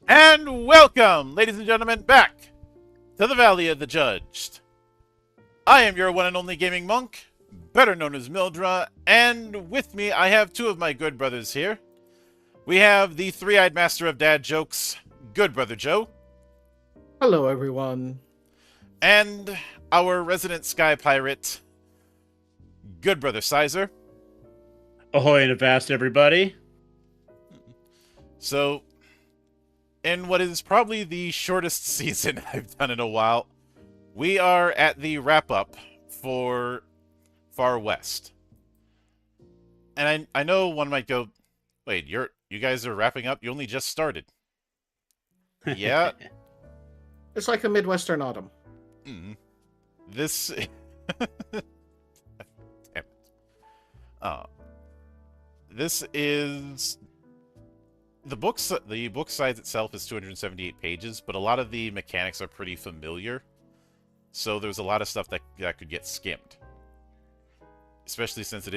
And welcome, ladies and gentlemen, back to the Valley of the Judged. I am your one and only gaming monk, better known as Mildra, and with me I have two of my good brothers here. We have the three-eyed master of dad jokes, Good Brother Joe. Hello, everyone. And our resident sky pirate, Good Brother Sizer. Ahoy and avast, everybody. So, in what is probably the shortest season I've done in a while, we are at the wrap-up for Far West. And I know one might go, wait, you guys are wrapping up? You only just started. Yeah. It's like a Midwestern autumn. This... Damn it. This is... The book size itself is 278 pages, but a lot of the mechanics are pretty familiar. So there's a lot of stuff that could get skimmed. Especially since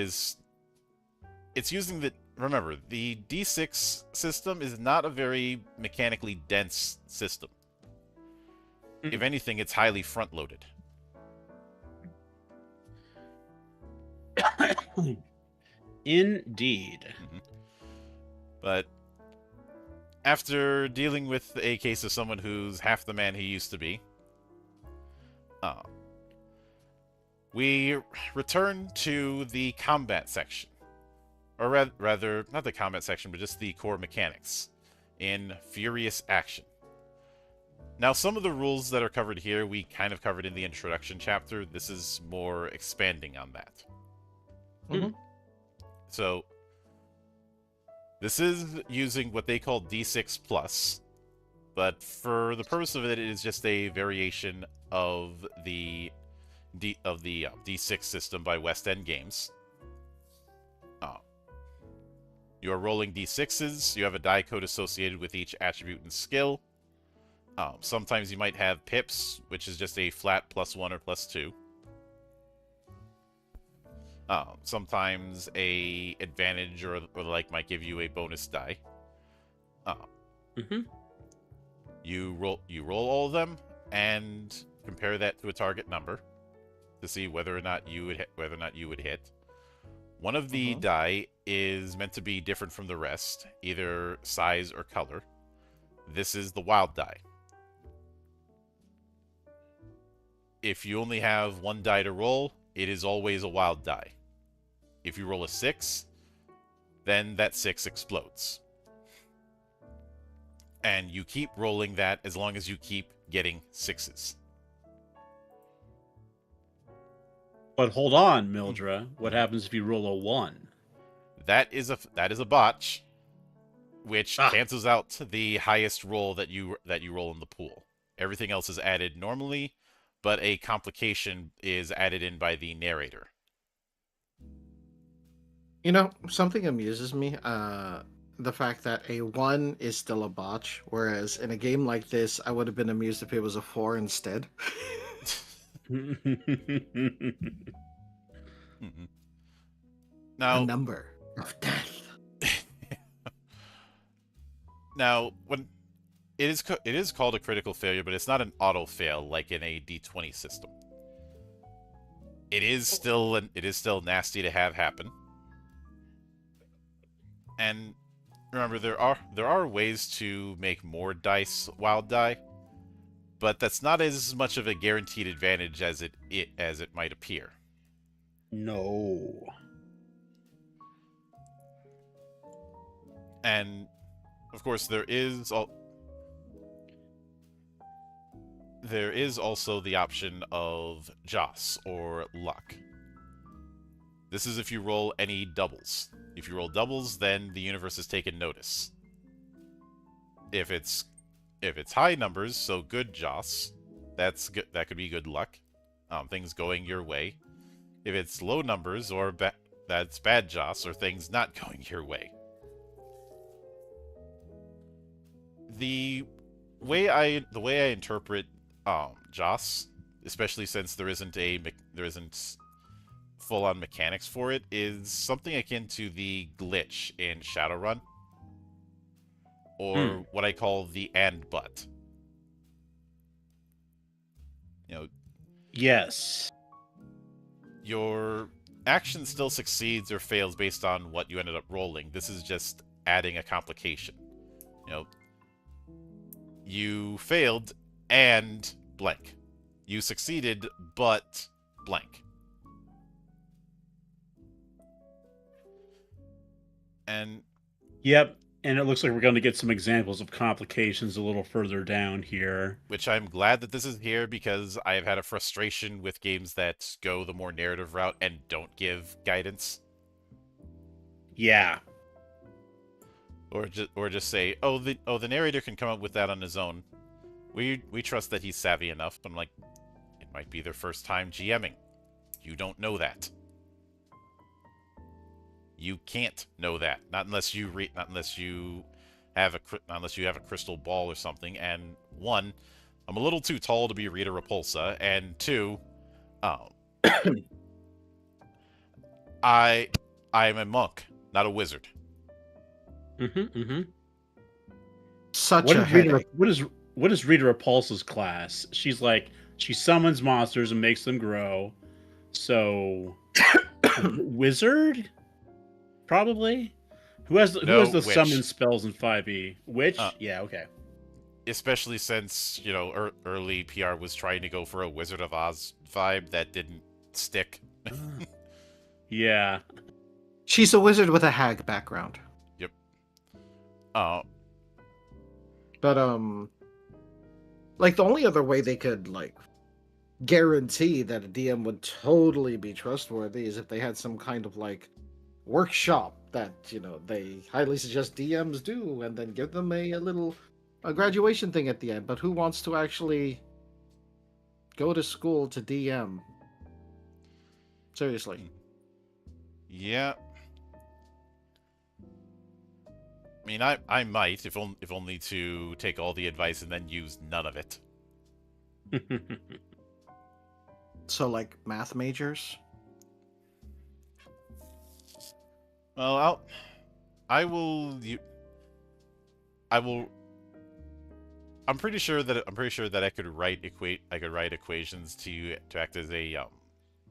it's using the... Remember, the D6 system is not a very mechanically dense system. If anything, it's highly front-loaded. Indeed. But after dealing with a case of someone who's half the man he used to be, we return to the combat section. Or rather, not the combat section, but just the core mechanics in Furious Action. Now, some of the rules that are covered here, we kind of covered in the introduction chapter. This is more expanding on that. So, this is using what they call D6+, but for the purpose of it, it is just a variation of the D6 system by West End Games. You are rolling D6s. You have a die code associated with each attribute and skill. Sometimes you might have pips, which is just a flat +1 or +2. Sometimes a advantage or the like might give you a bonus die. Uh, Hmm. you roll all of them and compare that to a target number to see whether or not you would hit. One of the die is meant to be different from the rest, either size or color. This is the wild die. If you only have one die to roll, it is always a wild die. If you roll a 6, then that 6 explodes. And you keep rolling that as long as you keep getting 6s. But hold on, Mildra. What happens if you roll a 1? That is a botch, which cancels out the highest roll that you roll in the pool. Everything else is added normally, but a complication is added in by the narrator. You know, something amuses me. The fact that a 1 is still a botch, whereas in a game like this, I would have been amused if it was a 4 instead. Now, a number of death. Now, when it is called a critical failure, but it's not an auto fail like in a D20 system. It is still nasty to have happen. And remember, there are ways to make more dice wild die, but that's not as much of a guaranteed advantage as it might appear. No. And of course, there is also the option of Joss or Luck. This is if you roll any doubles. If you roll doubles, then the universe has taken notice. If it's high numbers, so good Joss, that could be good luck. Things going your way. If it's low numbers or that's bad Joss or things not going your way. The way I interpret Joss, especially since there isn't full-on mechanics for it, is something akin to the glitch in Shadowrun, or what I call the and but. You know, yes, your action still succeeds or fails based on what you ended up rolling. This is just adding a complication. You know, you failed and blank. You succeeded but blank. And yep, and it looks like we're going to get some examples of complications a little further down here. Which I'm glad that this is here, because I have had a frustration with games that go the more narrative route and don't give guidance. Yeah. Or just say, the narrator can come up with that on his own. We trust that he's savvy enough. But I'm like, it might be their first time GMing. You don't know that. You can't know that, not unless you have a crystal ball or something. And one, I'm a little too tall to be Rita Repulsa, and two, I'm a monk, not a wizard. Such a headache. What is Rita Repulsa's class? She's like, she summons monsters and makes them grow. So, wizard? Probably. Who has the witch. summon spells in 5e? Witch? Yeah, okay. Especially since, early PR was trying to go for a Wizard of Oz vibe that didn't stick. Yeah. She's a wizard with a hag background. Yep. But like the only other way they could guarantee that a DM would totally be trustworthy is if they had some kind of workshop that they highly suggest DMs do, and then give them a graduation thing at the end. But who wants to actually go to school to DM? Seriously. Yeah. I mean, I might, if only to take all the advice and then use none of it. So math majors? Well, I will. I will. I'm pretty sure that I could write equations to act as a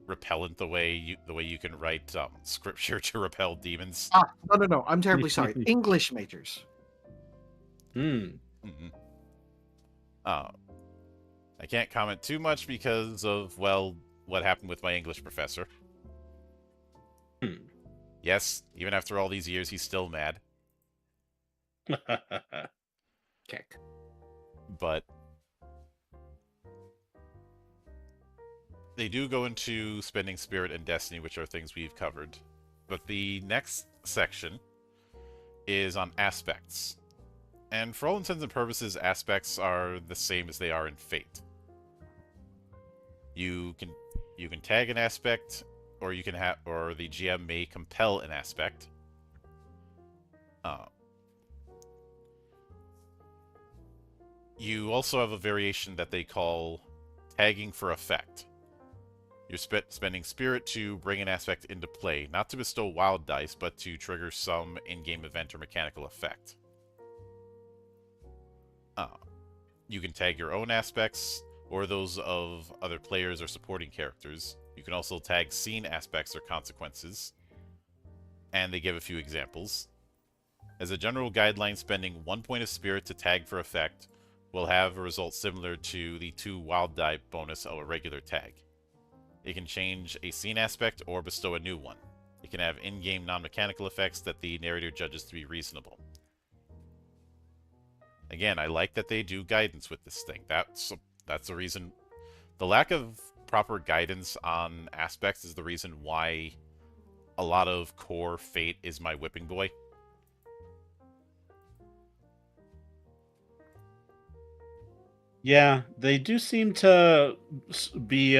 repellent the way you can write scripture to repel demons. No. I'm terribly sorry. English majors. Hmm. Mm-hmm. I can't comment too much because of, well, what happened with my English professor. Hmm. Yes, even after all these years, he's still mad. Kick. But they do go into spending spirit and destiny, which are things we've covered. But the next section is on aspects. And for all intents and purposes, aspects are the same as they are in Fate. You can tag an aspect, or you can or the GM may compel an aspect. You also have a variation that they call tagging for effect. You're spending spirit to bring an aspect into play, not to bestow wild dice, but to trigger some in-game event or mechanical effect. You can tag your own aspects, or those of other players or supporting characters. You can also tag scene aspects or consequences. And they give a few examples. As a general guideline, spending 1 point of spirit to tag for effect will have a result similar to the 2 wild die bonus of a regular tag. It can change a scene aspect or bestow a new one. It can have in-game non-mechanical effects that the narrator judges to be reasonable. Again, I like that they do guidance with this thing. That's the reason. The lack of proper guidance on aspects is the reason why a lot of core Fate is my whipping boy. Yeah, they do seem to be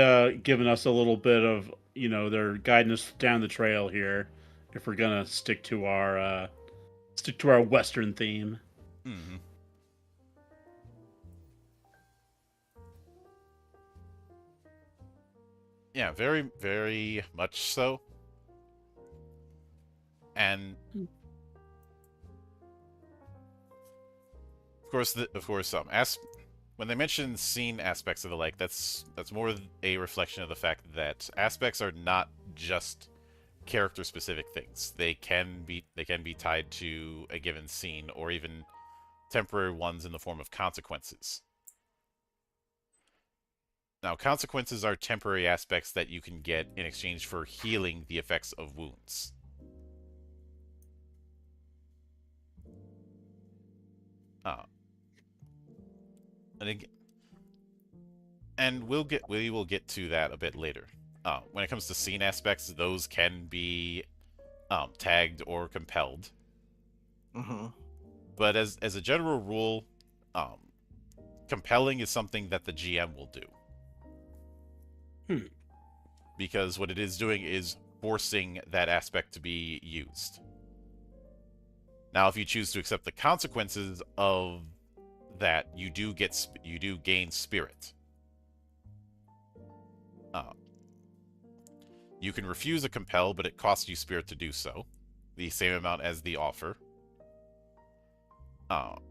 giving us a little bit of, they're guiding us down the trail here. If we're gonna stick to our Western theme. Mm-hmm. Yeah, very, very much so. And of course, when they mention scene aspects of the like, that's more a reflection of the fact that aspects are not just character-specific things. They can be tied to a given scene, or even temporary ones in the form of consequences. Now, consequences are temporary aspects that you can get in exchange for healing the effects of wounds. And we will get to that a bit later. When it comes to scene aspects, those can be tagged or compelled. Mm-hmm. But as a general rule, compelling is something that the GM will do. Because what it is doing is forcing that aspect to be used. Now, if you choose to accept the consequences of that, you do gain spirit. You can refuse a compel, but it costs you spirit to do so, the same amount as the offer. And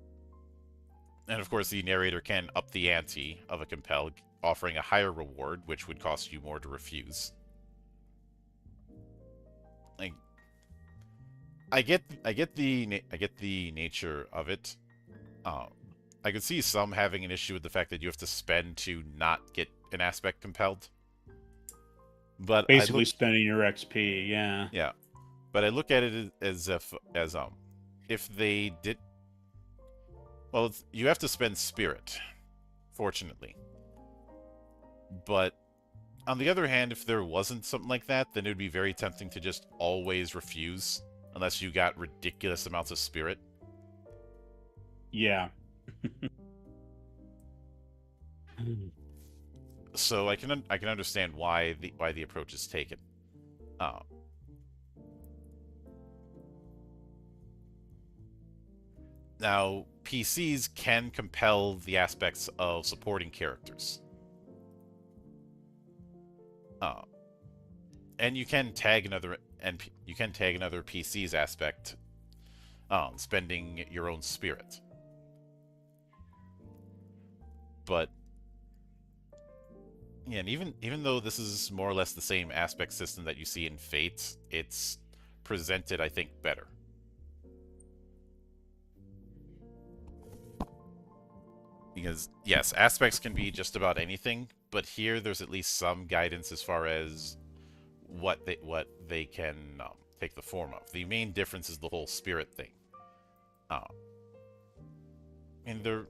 of course, the narrator can up the ante of a compel, offering a higher reward, which would cost you more to refuse. I get the nature of it. I could see some having an issue with the fact that you have to spend to not get an aspect compelled. But basically spending your XP, yeah. Yeah. But I look at it as if they did, well, you have to spend spirit, fortunately. But on the other hand, if there wasn't something like that, then it would be very tempting to just always refuse unless you got ridiculous amounts of spirit. Yeah. So I can understand why the approach is taken. Now, PCs can compel the aspects of supporting characters. And you can tag and you can tag another PC's aspect, spending your own spirit. But yeah, and even though this is more or less the same aspect system that you see in Fate, it's presented, I think, better. Because yes, aspects can be just about anything, but here there's at least some guidance as far as what they can take the form of. The main difference is the whole spirit thing. And there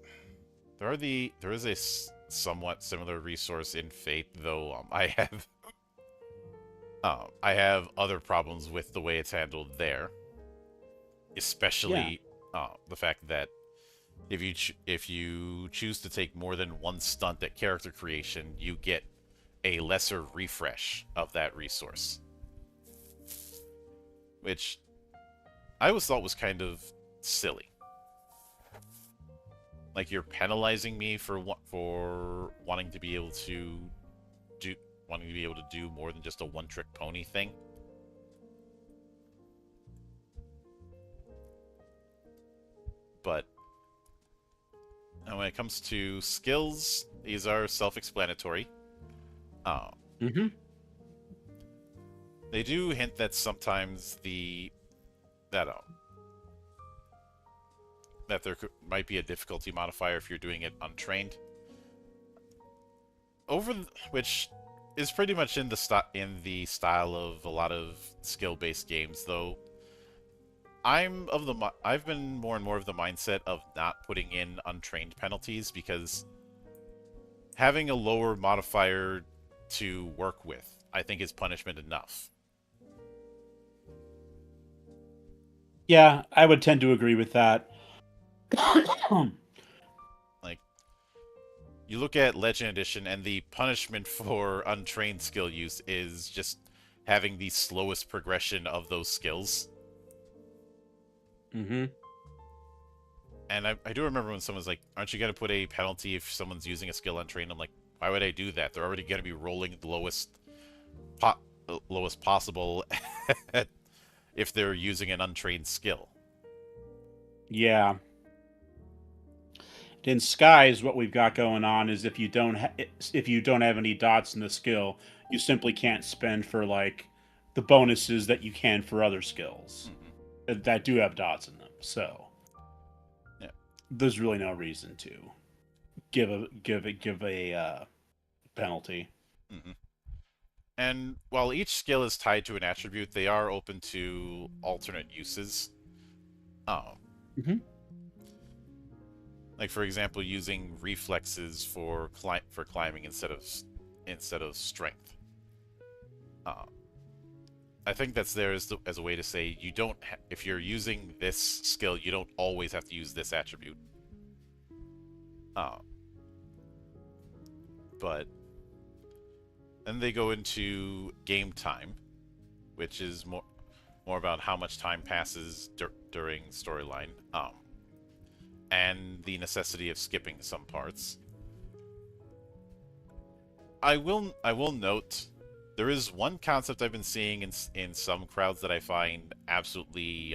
is a somewhat similar resource in Fate, though I have other problems with the way it's handled there, especially the fact that if you choose to take more than one stunt at character creation, you get a lesser refresh of that resource, which I always thought was kind of silly. Like, you're penalizing me for wanting to be able to do more than just a one-trick pony thing. But when it comes to skills, these are self-explanatory. They do hint that sometimes that there might be a difficulty modifier if you're doing it untrained. Which is pretty much in the style of a lot of skill-based games, though. I've been more and more of the mindset of not putting in untrained penalties, because having a lower modifier to work with, I think, is punishment enough. Yeah, I would tend to agree with that. Like, you look at Legend Edition, and the punishment for untrained skill use is just having the slowest progression of those skills. Mm-hmm. And I do remember when someone's like, aren't you going to put a penalty if someone's using a skill untrained? I'm like, why would I do that? They're already going to be rolling the lowest possible if they're using an untrained skill. Yeah. In Skies, what we've got going on is if you don't have any dots in the skill, you simply can't spend for like the bonuses that you can for other skills that do have dots in them. So yeah, there's really no reason to give a penalty. Mm-hmm. And while each skill is tied to an attribute, they are open to alternate uses. Like, for example, using reflexes for climbing instead of strength. I think that's there as a way to say you don't. If you're using this skill, you don't always have to use this attribute. But then they go into game time, which is more about how much time passes during storyline, and the necessity of skipping some parts. I will note, there is one concept I've been seeing in some crowds that I find absolutely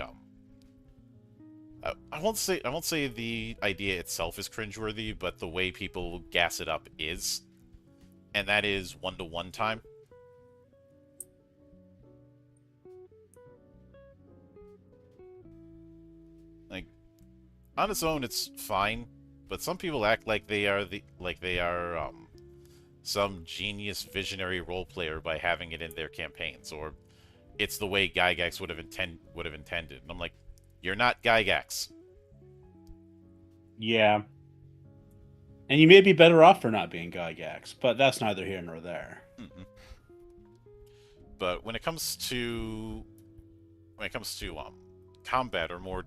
I won't say the idea itself is cringeworthy, but the way people gas it up is, and that is one-to-one time. Like, on its own, it's fine, but some people act like they are some genius visionary role player by having it in their campaigns, or it's the way Gygax would have intended. And I'm like, you're not Gygax. Yeah. And you may be better off for not being Gygax, but that's neither here nor there. Mm-hmm. But when it comes to combat or more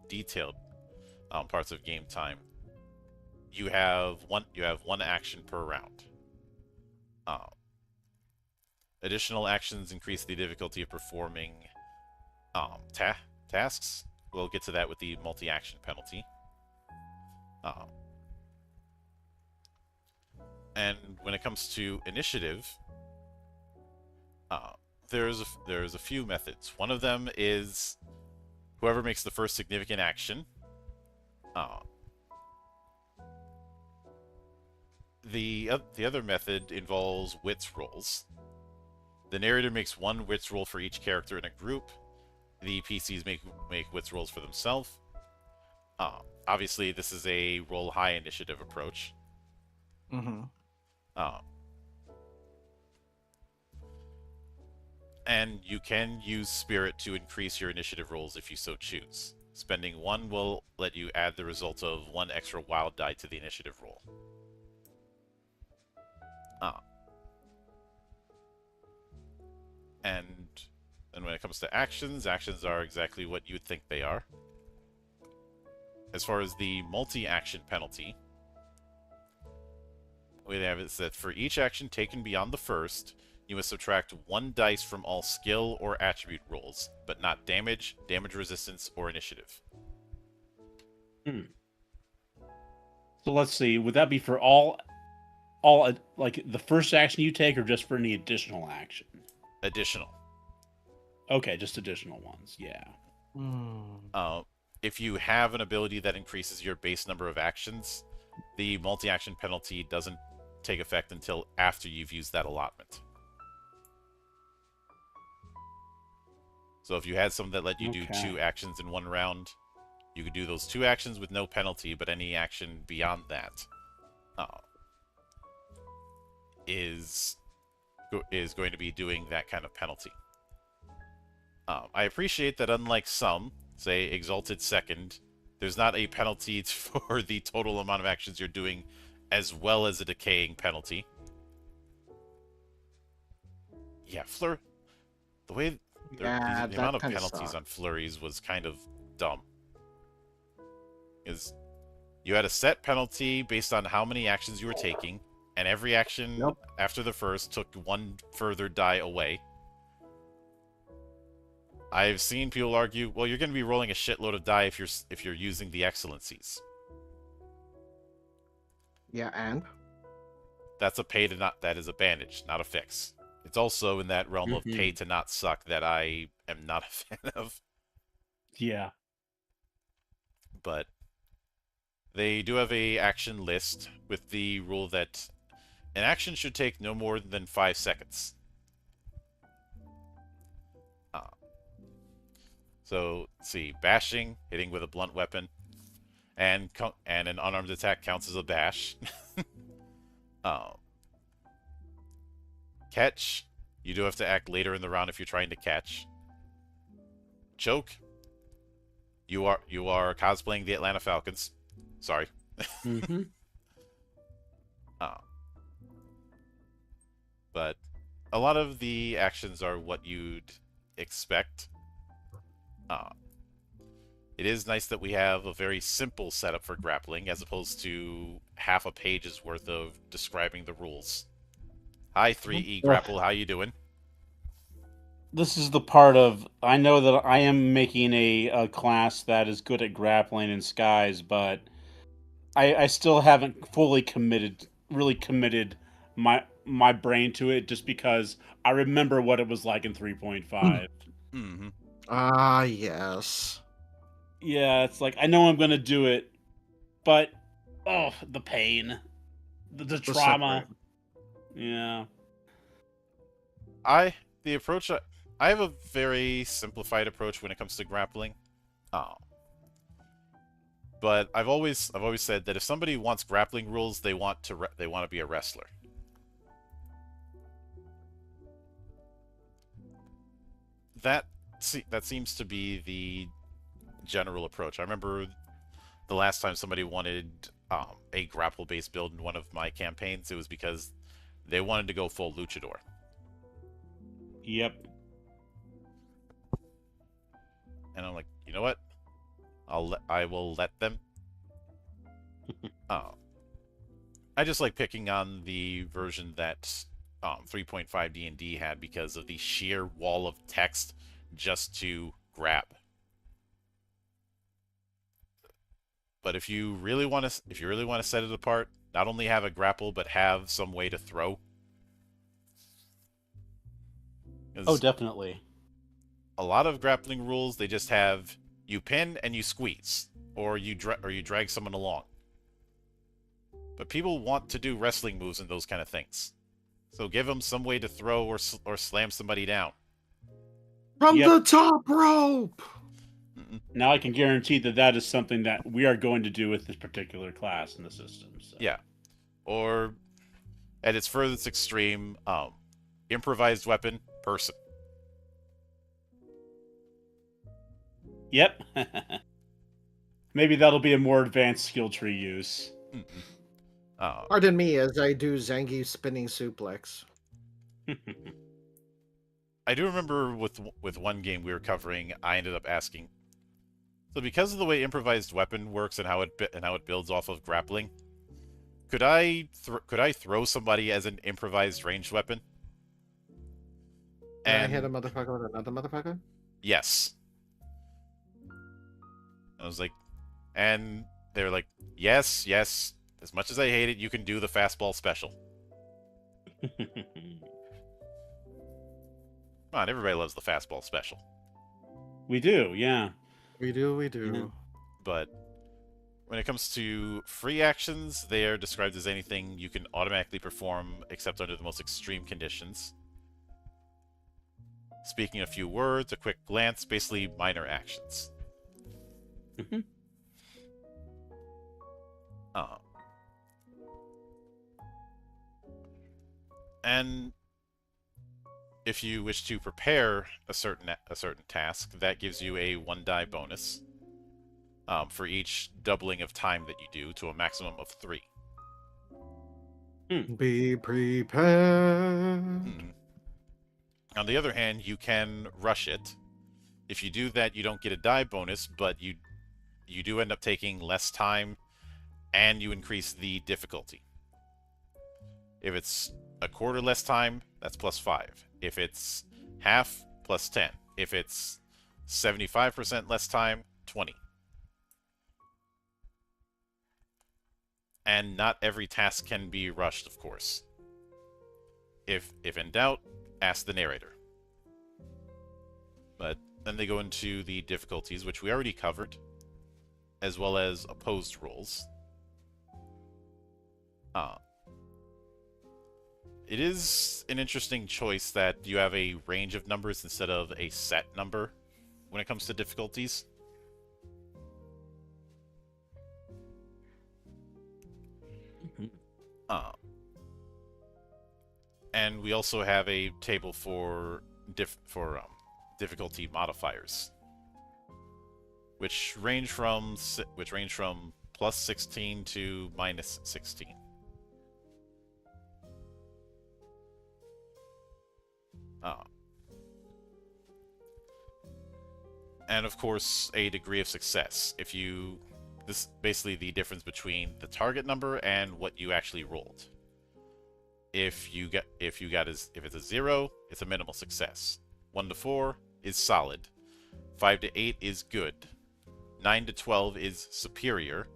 detailed parts of game time, you have one action per round. Additional actions increase the difficulty of performing tasks. We'll get to that with the multi-action penalty. And when it comes to initiative, there's a few methods. One of them is whoever makes the first significant action. Uh, the other method involves wits rolls. The narrator makes one wits roll for each character in a group. The PCs make wits rolls for themselves. Obviously, this is a roll high initiative approach. Mm-hmm. And you can use Spirit to increase your initiative rolls if you so choose. Spending one will let you add the result of one extra wild die to the initiative roll. And when it comes to actions, actions are exactly what you would think they are. As far as the multi-action penalty, the way they have it is that for each action taken beyond the first, you must subtract 1 dice from all skill or attribute rolls, but not damage, damage resistance, or initiative. So let's see. Would that be for all like the first action you take, or just for any additional action? Additional. Okay, just additional ones. Yeah. If you have an ability that increases your base number of actions, the multi-action penalty doesn't take effect until after you've used that allotment. So if you had something that let you do 2 actions in one round, you could do those 2 actions with no penalty, but any action beyond that is going to be doing that kind of penalty. I appreciate that unlike some, say Exalted Second, there's not a penalty for the total amount of actions you're doing, as well as a decaying penalty. Yeah, the way the amount of penalties on flurries was kind of dumb. Is you had a set penalty based on how many actions you were taking, and every action after the first took 1 further die away. I've seen people argue, well, you're going to be rolling a shitload of die if you're using the excellencies. Yeah, and that's a pay to not. That is a bandage, not a fix. It's also in that realm of pay to not suck that I am not a fan of. Yeah. But they do have a action list with the rule that an action should take no more than 5 seconds. So, let's see, bashing, hitting with a blunt weapon, and an unarmed attack counts as a bash. Catch, you do have to act later in the round if you're trying to catch. Choke, you are cosplaying the Atlanta Falcons. Sorry. But a lot of the actions are what you'd expect. It is nice that we have a very simple setup for grappling, as opposed to half a page's worth of describing the rules. Hi, 3E Grapple, how you doing? This is the part of, I know that I am making a class that is good at grappling in Skies, but I still haven't fully committed my brain to it, just because I remember what it was like in 3.5. Mm-hmm. Ah, yes. Yeah, it's like, I know I'm going to do it, but, oh, the pain. The trauma. Yeah. I have a very simplified approach when it comes to grappling. But I've always said that if somebody wants grappling rules, they want to be a wrestler. That seems to be the general approach. I remember the last time somebody wanted a grapple-based build in one of my campaigns, it was because they wanted to go full luchador. Yep. And I'm like, you know what? I will let them. I just like picking on the version that 3.5 D&D had because of the sheer wall of text just to grab. But if you really want to set it apart, not only have a grapple but have some way to throw. Oh, 'Cause definitely. a lot of grappling rules, they just have you pin and you squeeze, or you drag someone along. But people want to do wrestling moves and those kind of things. So give them some way to throw or slam somebody down. From Yep. the top rope! Now I can guarantee that that is something that we are going to do with this particular class in the system. So. Yeah. Or, at its furthest extreme, improvised weapon, person. Yep. Maybe that'll be a more advanced skill tree use. Pardon me as I do Zangief spinning suplex. I do remember with one game we were covering, I ended up asking. So because of the way improvised weapon works and how it builds off of grappling, could I throw somebody as an improvised ranged weapon? Can I hit a motherfucker with another motherfucker? Yes. I was like, and they were like, yes, yes. As much as I hate it, you can do the fastball special. Come on, everybody loves the fastball special. We do, yeah. We do. Yeah. But when it comes to free actions, they are described as anything you can automatically perform except under the most extreme conditions. Speaking a few words, a quick glance, basically minor actions. Mhm. And if you wish to prepare a certain task, that gives you a 1 die bonus for each doubling of time that you do to a maximum of 3. Be prepared. On the other hand, you can rush it. If you do that, you don't get a die bonus, but you do end up taking less time, and you increase the difficulty. If it's a quarter less time, that's +5. If it's half, +10. If it's 75% less time, 20. And not every task can be rushed, of course. If in doubt, ask the narrator. But then they go into the difficulties, which we already covered, as well as opposed rules. It is an interesting choice that you have a range of numbers instead of a set number when it comes to difficulties. And we also have a table for difficulty modifiers, which range from +16 to -16. And of course, a degree of success. This is basically the difference between the target number and what you actually rolled. If it's a 0, it's a minimal success. 1 to 4 is solid. 5 to 8 is good. 9 to 12 is superior.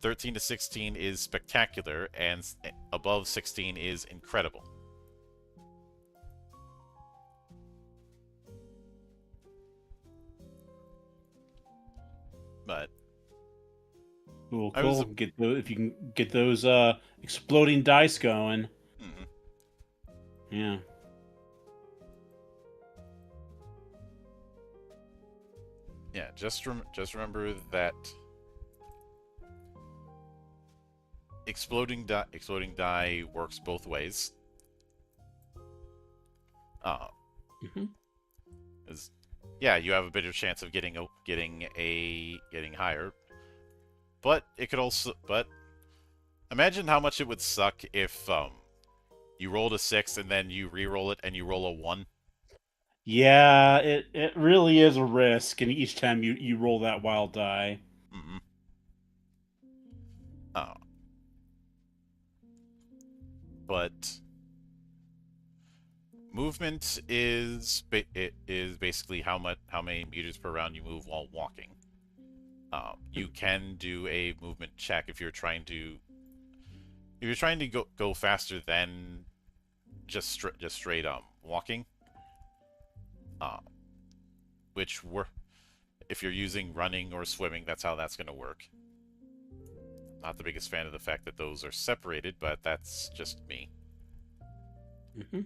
13 to 16 is spectacular, and above 16 is incredible. But cool. If you can get those exploding dice going. Yeah. Yeah, just remember that exploding die works both ways. Yeah, you have a better chance of getting higher, but it could also. But imagine how much it would suck if you rolled a 6 and then you re-roll it and you roll a 1. Yeah, it really is a risk, and each time you roll that wild die. But movement is basically how many meters per round you move while walking. You can do a movement check if you're trying to go faster than just straight walking. uh, which if you're using running or swimming, that's how that's going to work. Not the biggest fan of the fact that those are separated, but that's just me. Mm-hmm.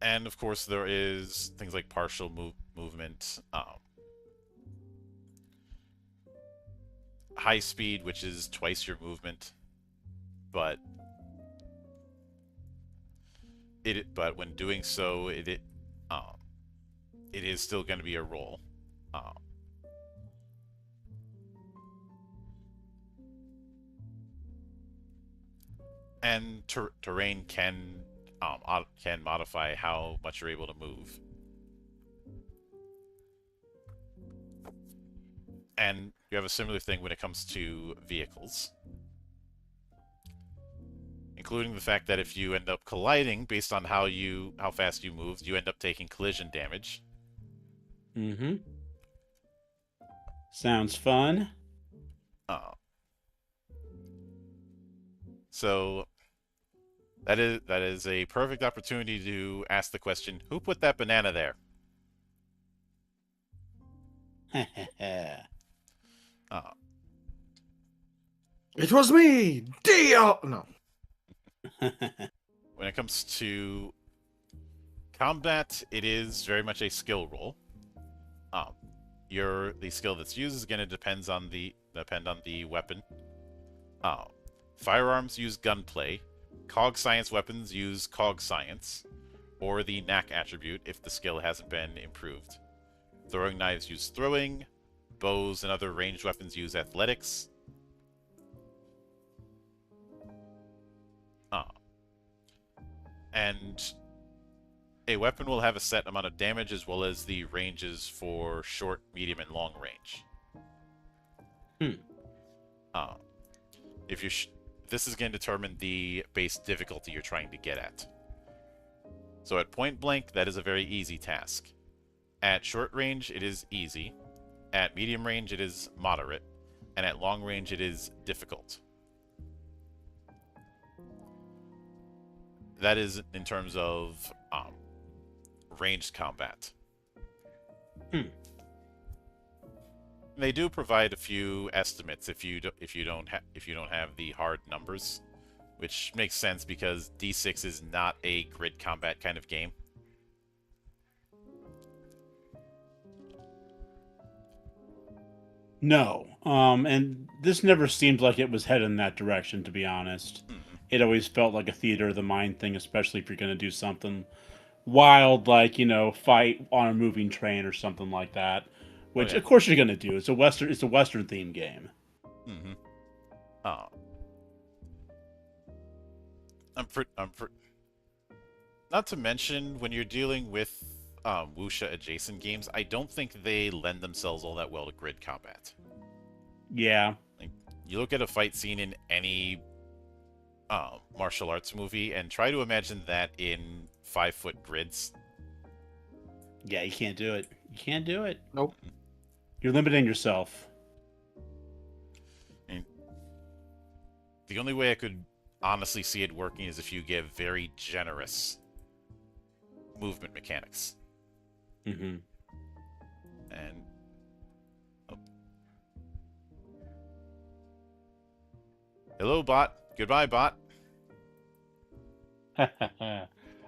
And of course, there is things like partial movement, high speed, which is twice your movement, but when doing so, it is still going to be a roll. And terrain can modify how much you're able to move. And you have a similar thing when it comes to vehicles, including the fact that if you end up colliding based on how fast you moved, you end up taking collision damage. Mm-hmm. Sounds fun. So that is a perfect opportunity to ask the question, who put that banana there? It was me, Dio. No. When it comes to combat, it is very much a skill roll. The skill that's used is going to depend on the weapon. Firearms use gunplay. Cog science weapons use cog science, or the knack attribute if the skill hasn't been improved. Throwing knives use throwing. Bows and other ranged weapons use athletics. And a weapon will have a set amount of damage as well as the ranges for short, medium, and long range. This is going to determine the base difficulty you're trying to get at. So at point blank, that is a very easy task. At short range, it is easy. At medium range, it is moderate. And at long range, it is difficult. That is in terms of ranged combat. They do provide a few estimates if you don't have the hard numbers, which makes sense because D6 is not a grid combat kind of game. No, and this never seemed like it was headed in that direction, to be honest. It always felt like a theater of the mind thing, especially if you're going to do something wild, like, fight on a moving train or something like that. Which, of course, you're going to do. It's a Western themed game. Mm-hmm. Not to mention, when you're dealing with wuxia adjacent games, I don't think they lend themselves all that well to grid combat. Yeah. Like, you look at a fight scene in any martial arts movie and try to imagine that in 5-foot grids. Yeah, you can't do it. You can't do it. Nope. You're limiting yourself. The only way I could honestly see it working is if you give very generous movement mechanics. Mm-hmm. And hello, bot. Goodbye, bot.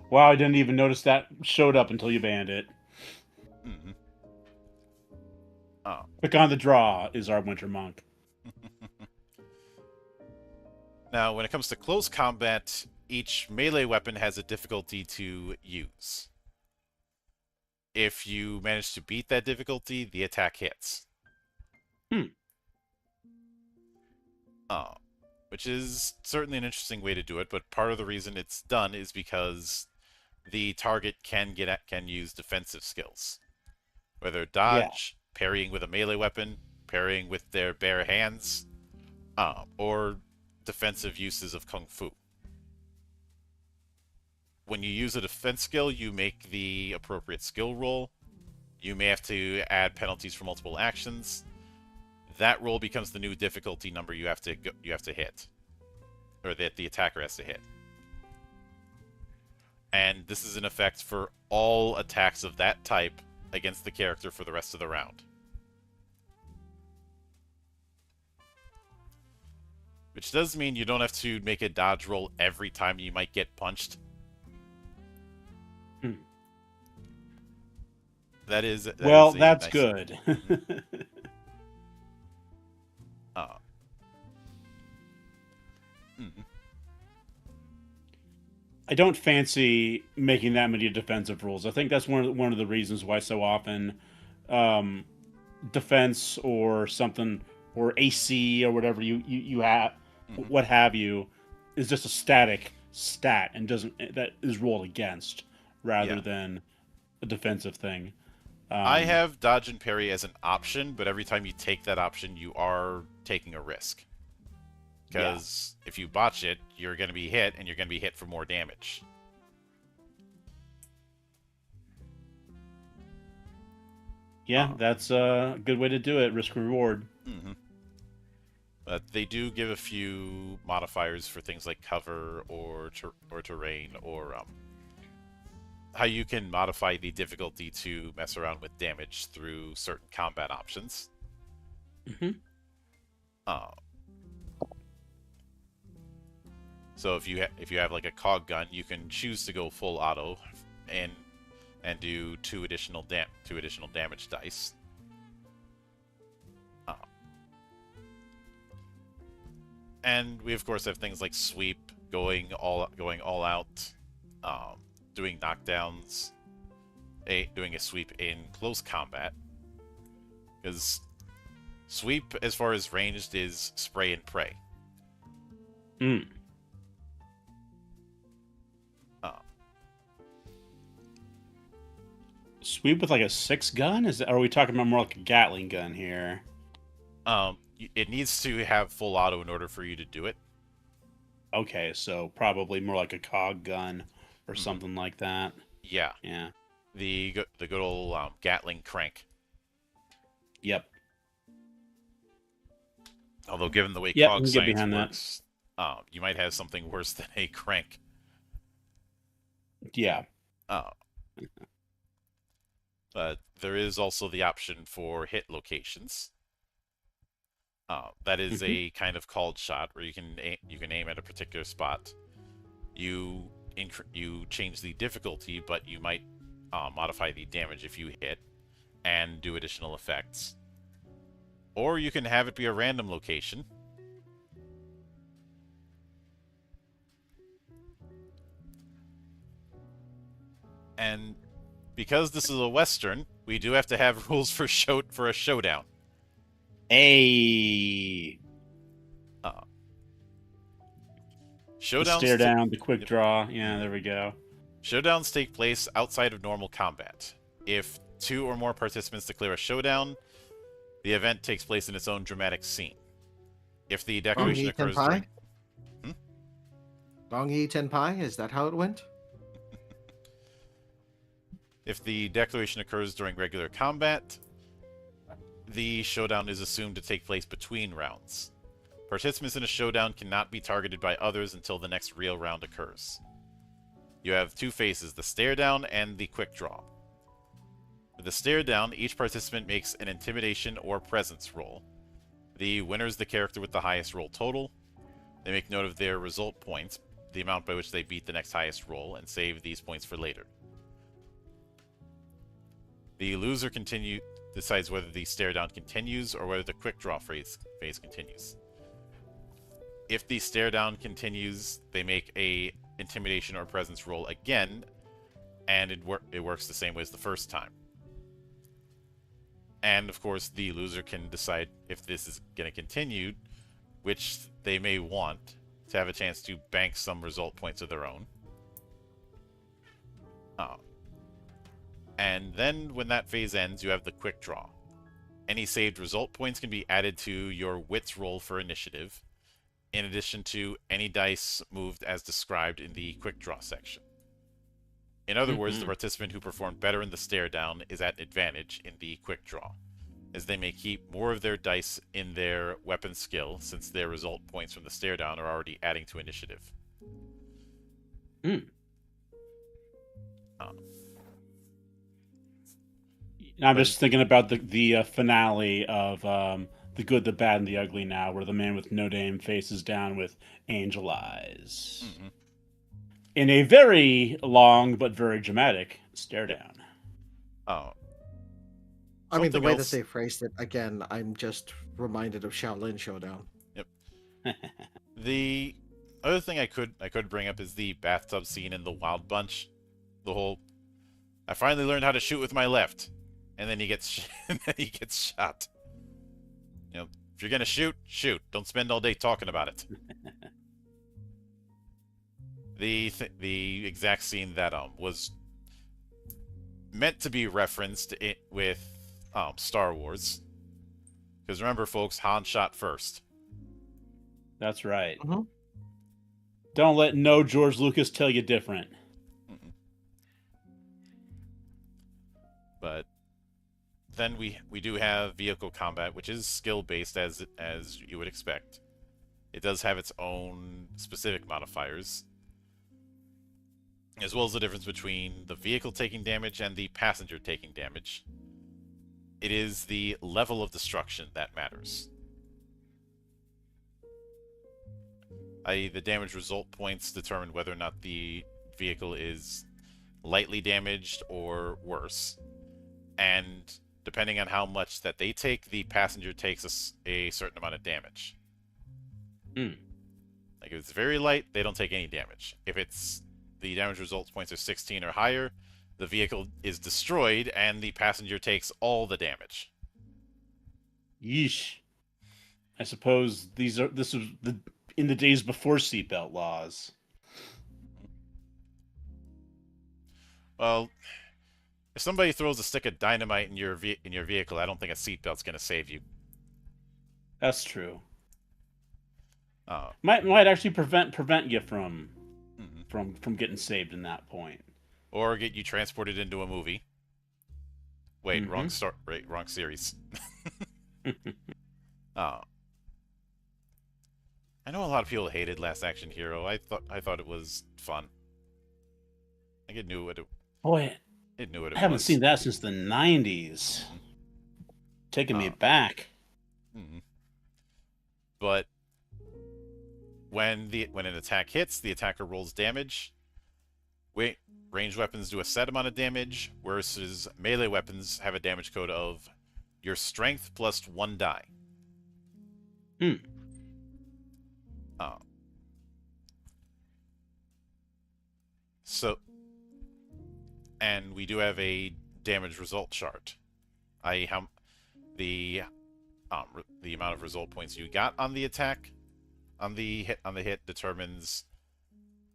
Wow, I didn't even notice that showed up until you banned it. Mm-hmm. Click on the draw is our winter monk. Now, when it comes to close combat, each melee weapon has a difficulty to use. If you manage to beat that difficulty, the attack hits. Which is certainly an interesting way to do it, but part of the reason it's done is because the target can use defensive skills. Whether dodge, parrying with a melee weapon, parrying with their bare hands, or defensive uses of Kung Fu. When you use a defense skill, you make the appropriate skill roll. You may have to add penalties for multiple actions. That roll becomes the new difficulty number you have to hit, or that the attacker has to hit. And this is in effect for all attacks of that type against the character for the rest of the round. Which does mean you don't have to make a dodge roll every time you might get punched. Hmm. That is Well, a that's nice, good. mhm. I don't fancy making that many defensive rules. I think that's one of the reasons why so often um, defense or something or AC or whatever you have, Mhm. what have you, is just a static stat and doesn't that is rolled against rather Yeah. than a defensive thing. I Um, have dodge and parry as an option, but every time you take that option, you are taking a risk. yeah, Because if you botch it, you're going to be hit, and you're going to be hit for more damage. yeah, that's a good way to do it. Risk reward. Mm-hmm. But they do give a few modifiers for things like cover or terrain or how you can modify the difficulty to mess around with damage through certain combat options. Hmm. Uh, so if you have like a cog gun, you can choose to go full auto and do two additional damage dice. And we of course have things like sweep, going all out, doing knockdowns, doing a sweep in close combat. Because sweep, as far as ranged, is spray and pray. Mm. Sweep with like a 6 gun? Are we talking about more like a Gatling gun here? It needs to have full auto in order for you to do it. Okay, so probably more like a cog gun or Mhm. something like that. Yeah, Yeah. the good old Gatling crank. Yep. Although, given the way Yep, I cog can get science behind that. works, you might have something worse than a crank. Yeah. Uh, but there is also the option for hit locations. That is Hmm. a kind of called shot where you can aim at a particular spot. You change the difficulty, but you might modify the damage if you hit and do additional effects. Or you can have it be a random location. And because this is a western, we do have to have rules for a showdown. Hey. Uh, The showdowns stare ta- down, the quick yep. draw. Yeah, there we go. Showdowns take place outside of normal combat. If 2 or more participants declare a showdown, the event takes place in its own dramatic scene. If the Dong declaration Yi occurs during... Tenpai? Dong Yi Tenpai? Is that how it went? If the declaration occurs during regular combat, the showdown is assumed to take place between rounds. Participants in a showdown cannot be targeted by others until the next real round occurs. You have 2 phases, the stare down and the quick draw. With the stare down, each participant makes an intimidation or presence roll. The winner is the character with the highest roll total. They make note of their result points, the amount by which they beat the next highest roll, and save these points for later. The loser decides whether the stare down continues or whether the quick draw phase continues. If the stare down continues, they make a intimidation or presence roll again, and it works the same way as the first time. And of course, the loser can decide if this is going to continue, which they may want to have a chance to bank some result points of their own. And then when that phase ends, you have the quick draw. Any saved result points can be added to your wits roll for initiative, in addition to any dice moved as described in the quick draw section. In other words, the participant who performed better in the stare down is at advantage in the quick draw, as they may keep more of their dice in their weapon skill since their result points from the stare down are already adding to initiative. Um, I'm but just thinking about the finale of The Good, the Bad, and the Ugly now, where the man with no name faces down with angel eyes. mhm. In a very long but very dramatic stare down. Oh, I mean, the something way that else. they phrased it, again, I'm just reminded of Shaolin Showdown. The other thing I could bring up is the bathtub scene in the Wild Bunch. The whole, I finally learned how to shoot with my left, and then he gets and then he gets shot. You know, if you're gonna shoot, shoot. Don't spend all day talking about it. The exact scene that was meant to be referenced with Star Wars, because remember, folks, Han shot first. That's right. Mhm. Don't let no George Lucas tell you different. Mm-mm. But then we do have vehicle combat, which is skill based as you would expect. It does have its own specific modifiers, as well as the difference between the vehicle taking damage and the passenger taking damage. It is the level of destruction that matters. I.e., the damage result points determine whether or not the vehicle is lightly damaged or worse. And depending on how much that they take, the passenger takes a certain amount of damage. Mm. Like if it's very light, they don't take any damage. If it's the damage results points are 16 or higher, the vehicle is destroyed and the passenger takes all the damage. Yeesh. I suppose this was in the days before seatbelt laws. Well, if somebody throws a stick of dynamite in your vehicle, I don't think a seatbelt's going to save you. That's true. Uh, Might actually prevent you from mhm. getting saved in that point. Or get you transported into a movie. Wait, Mhm. wrong series. uh, I know a lot of people hated Last Action Hero. I thought it was fun. I think it knew what Boy, it knew what I it haven't was. seen that since the 90s. Mhm. Taking me Uh, back. mhm. But when an attack hits, the attacker rolls damage. Ranged weapons do a set amount of damage, versus melee weapons have a damage code of your strength plus 1 die. Hmm. So, and we do have a damage result chart, i.e., how the amount of result points you got on the attack, on the hit determines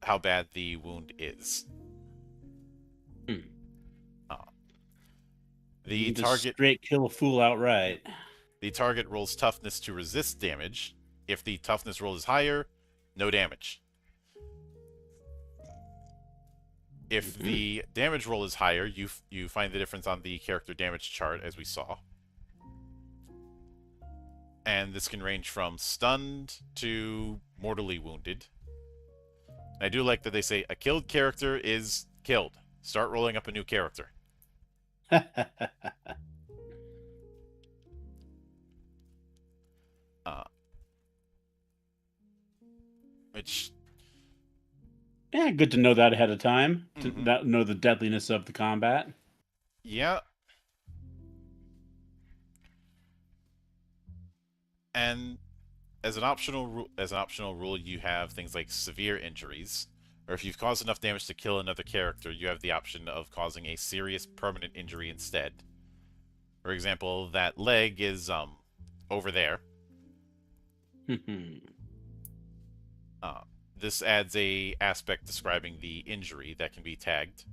how bad the wound is. Hmm. The Just target straight kill a fool outright. the target rolls toughness to resist damage. If the toughness roll is higher, no damage. If the damage roll is higher, you find the difference on the character damage chart, as we saw. And this can range from stunned to mortally wounded. And I do like that they say a killed character is killed. Start rolling up a new character. Which, Yeah, good to know that ahead of time. Mhm. To know the deadliness of the combat. yeah. And as an optional rule, you have things like severe injuries, or if you've caused enough damage to kill another character, you have the option of causing a serious permanent injury instead. For example, that leg is over there. This adds a aspect describing the injury that can be tagged.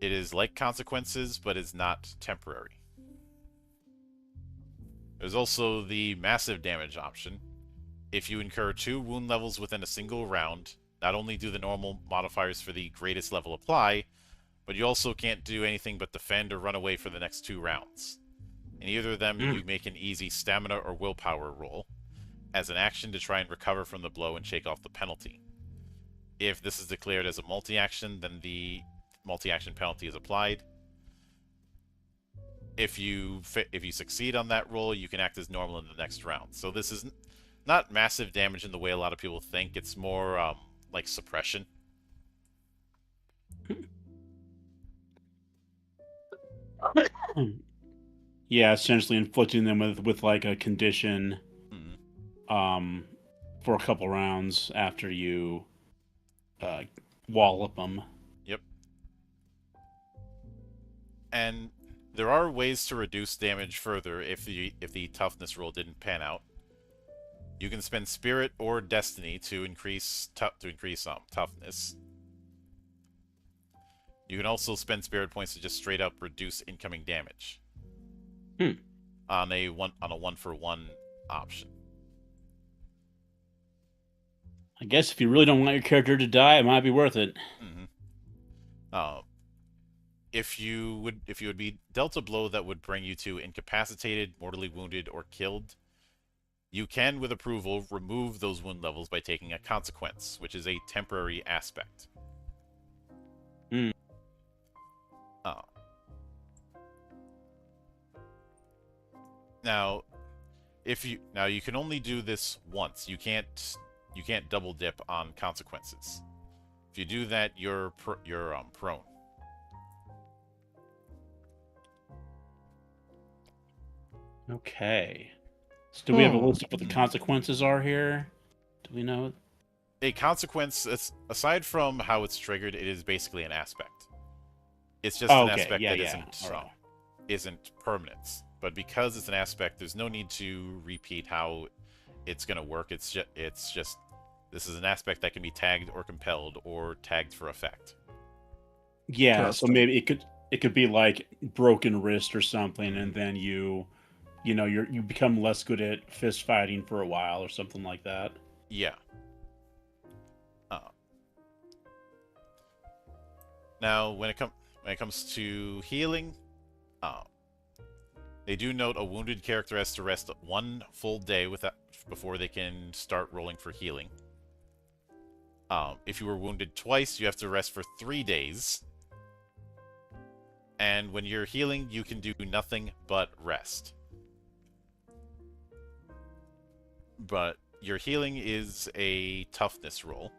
It is like consequences, but is not temporary. There's also the massive damage option. If you incur 2 wound levels within a single round, not only do the normal modifiers for the greatest level apply, but you also can't do anything but defend or run away for the next 2 rounds. In either of them, you make an easy stamina or willpower roll as an action to try and recover from the blow and shake off the penalty. If this is declared as a multi-action, then the multi-action penalty is applied. If you succeed on that roll, you can act as normal in the next round. So this is not massive damage in the way a lot of people think. It's more like suppression. Yeah, essentially inflicting them with like a condition, for a couple rounds after you wallop them. Yep. And there are ways to reduce damage further if the toughness roll didn't pan out. You can spend spirit or destiny to increase toughness. You can also spend spirit points to just straight up reduce incoming damage. On a 1-for-1 option. I guess if you really don't want your character to die, it might be worth it. If you would be dealt a blow that would bring you to incapacitated, mortally wounded, or killed, you can, with approval, remove those wound levels by taking a consequence, which is a temporary aspect. Now, you can only do this once. You can't double dip on consequences. If you do that, you're prone. Okay. So do we have a list of what the consequences are here? Do we know? A consequence, aside from how it's triggered, it is basically an aspect. It's just an aspect that isn't permanent. But because it's an aspect, there's no need to repeat how it's going to work. It's just this is an aspect that can be tagged or compelled or tagged for effect. Yeah, so maybe it could be like broken wrist or something, and then you become less good at fist fighting for a while or something like that. Yeah. Now, when it comes to healing, they do note a wounded character has to rest 1 full day before they can start rolling for healing. If you were wounded twice, you have to rest for 3 days. And when you're healing, you can do nothing but rest. But your healing is a toughness roll.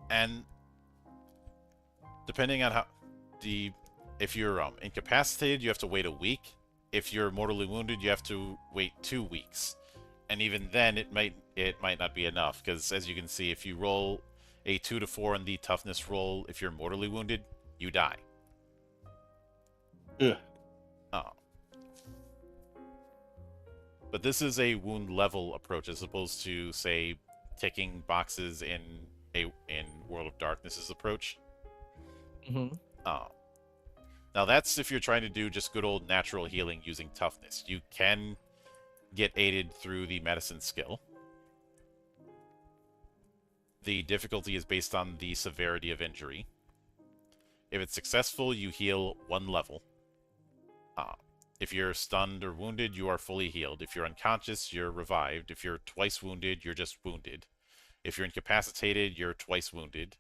And depending on if you're incapacitated, you have to wait a week. If you're mortally wounded, you have to wait 2 weeks. And even then, it might not be enough, because as you can see, if you roll a 2 to 4 on the toughness roll, if you're mortally wounded, you die. Ugh. But this is a wound level approach as opposed to, say, ticking boxes in World of Darkness's approach. Now that's if you're trying to do just good old natural healing using toughness. You can get aided through the medicine skill. The difficulty is based on the severity of injury. If it's successful, you heal 1 level. If you're stunned or wounded, you are fully healed. If you're unconscious, you're revived. If you're twice wounded, you're just wounded. If you're incapacitated, you're twice wounded.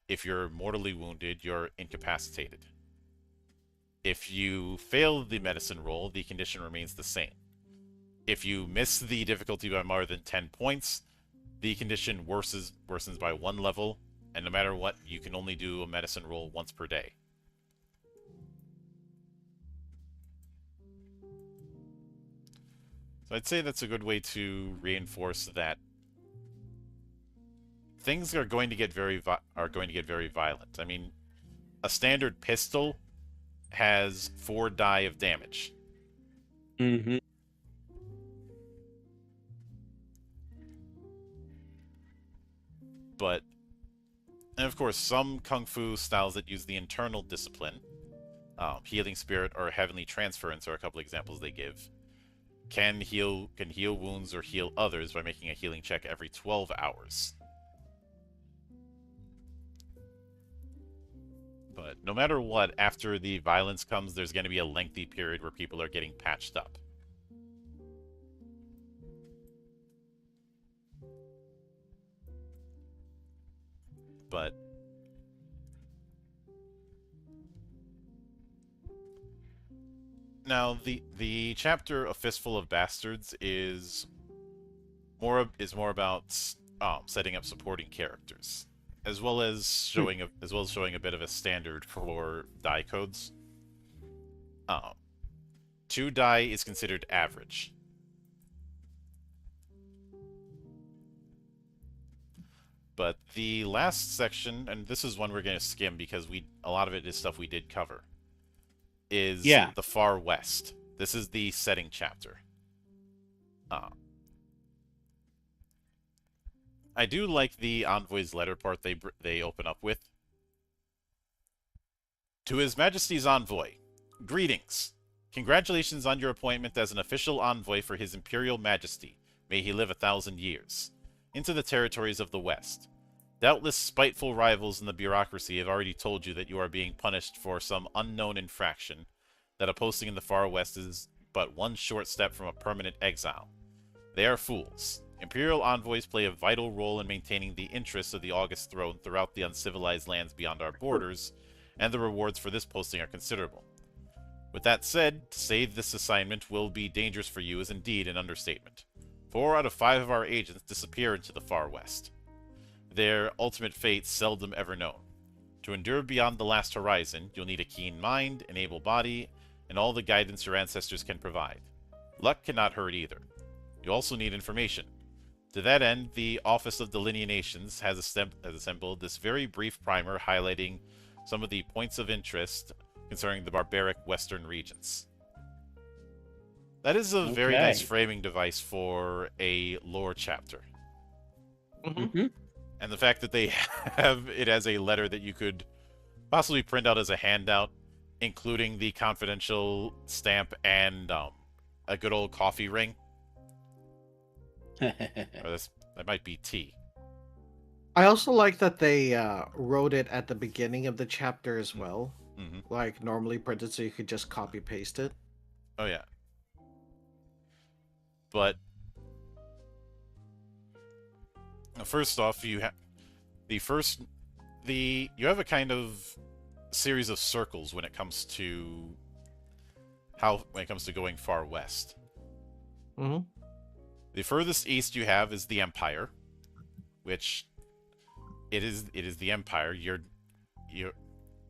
If you're mortally wounded, you're incapacitated. If you fail the medicine roll, the condition remains the same. If you miss the difficulty by more than 10 points, the condition worsens by 1 level, and no matter what, you can only do a medicine roll once per day. So I'd say that's a good way to reinforce that things are going to get very violent. I mean, a standard pistol has 4 die of damage. But, and of course, some kung fu styles that use the internal discipline, healing spirit or heavenly transference are a couple examples they give, can heal wounds or heal others by making a healing check every 12 hours. But no matter what, after the violence comes, there's going to be a lengthy period where people are getting patched up. But now the chapter A Fistful of Bastards is more about setting up supporting characters, as well as showing a bit of a standard for die codes. 2 die is considered average. But the last section, and this is one we're going to skim because a lot of it is stuff we did cover, is the Far West. This is the setting chapter. I do like the envoy's letter part they open up with. To His Majesty's Envoy, greetings. Congratulations on your appointment as an official envoy for His Imperial Majesty. May he live 1,000 years. Into the territories of the West. Doubtless spiteful rivals in the bureaucracy have already told you that you are being punished for some unknown infraction, that a posting in the Far West is but one short step from a permanent exile. They are fools. Imperial envoys play a vital role in maintaining the interests of the August Throne throughout the uncivilized lands beyond our borders, and the rewards for this posting are considerable. With that said, to say this assignment will be dangerous for you is indeed an understatement. 4 out of 5 of our agents disappear into the Far West. Their ultimate fate seldom ever known. To endure beyond the last horizon, you'll need a keen mind, an able body, and all the guidance your ancestors can provide. Luck cannot hurt either. You also need information. To that end, the Office of Delineations has assembled this very brief primer highlighting some of the points of interest concerning the barbaric western regions. That is a very nice framing device for a lore chapter. Mm-hmm. And the fact that they have it as a letter that you could possibly print out as a handout, including the confidential stamp and a good old coffee ring. Or that might be tea. I also like that they wrote it at the beginning of the chapter as well. Mm-hmm. Like normally printed so you could just copy paste it. Oh yeah. But first off, you have you have a kind of series of circles when it comes to going far west. Mm-hmm. The furthest east you have is the Empire, which it is the Empire.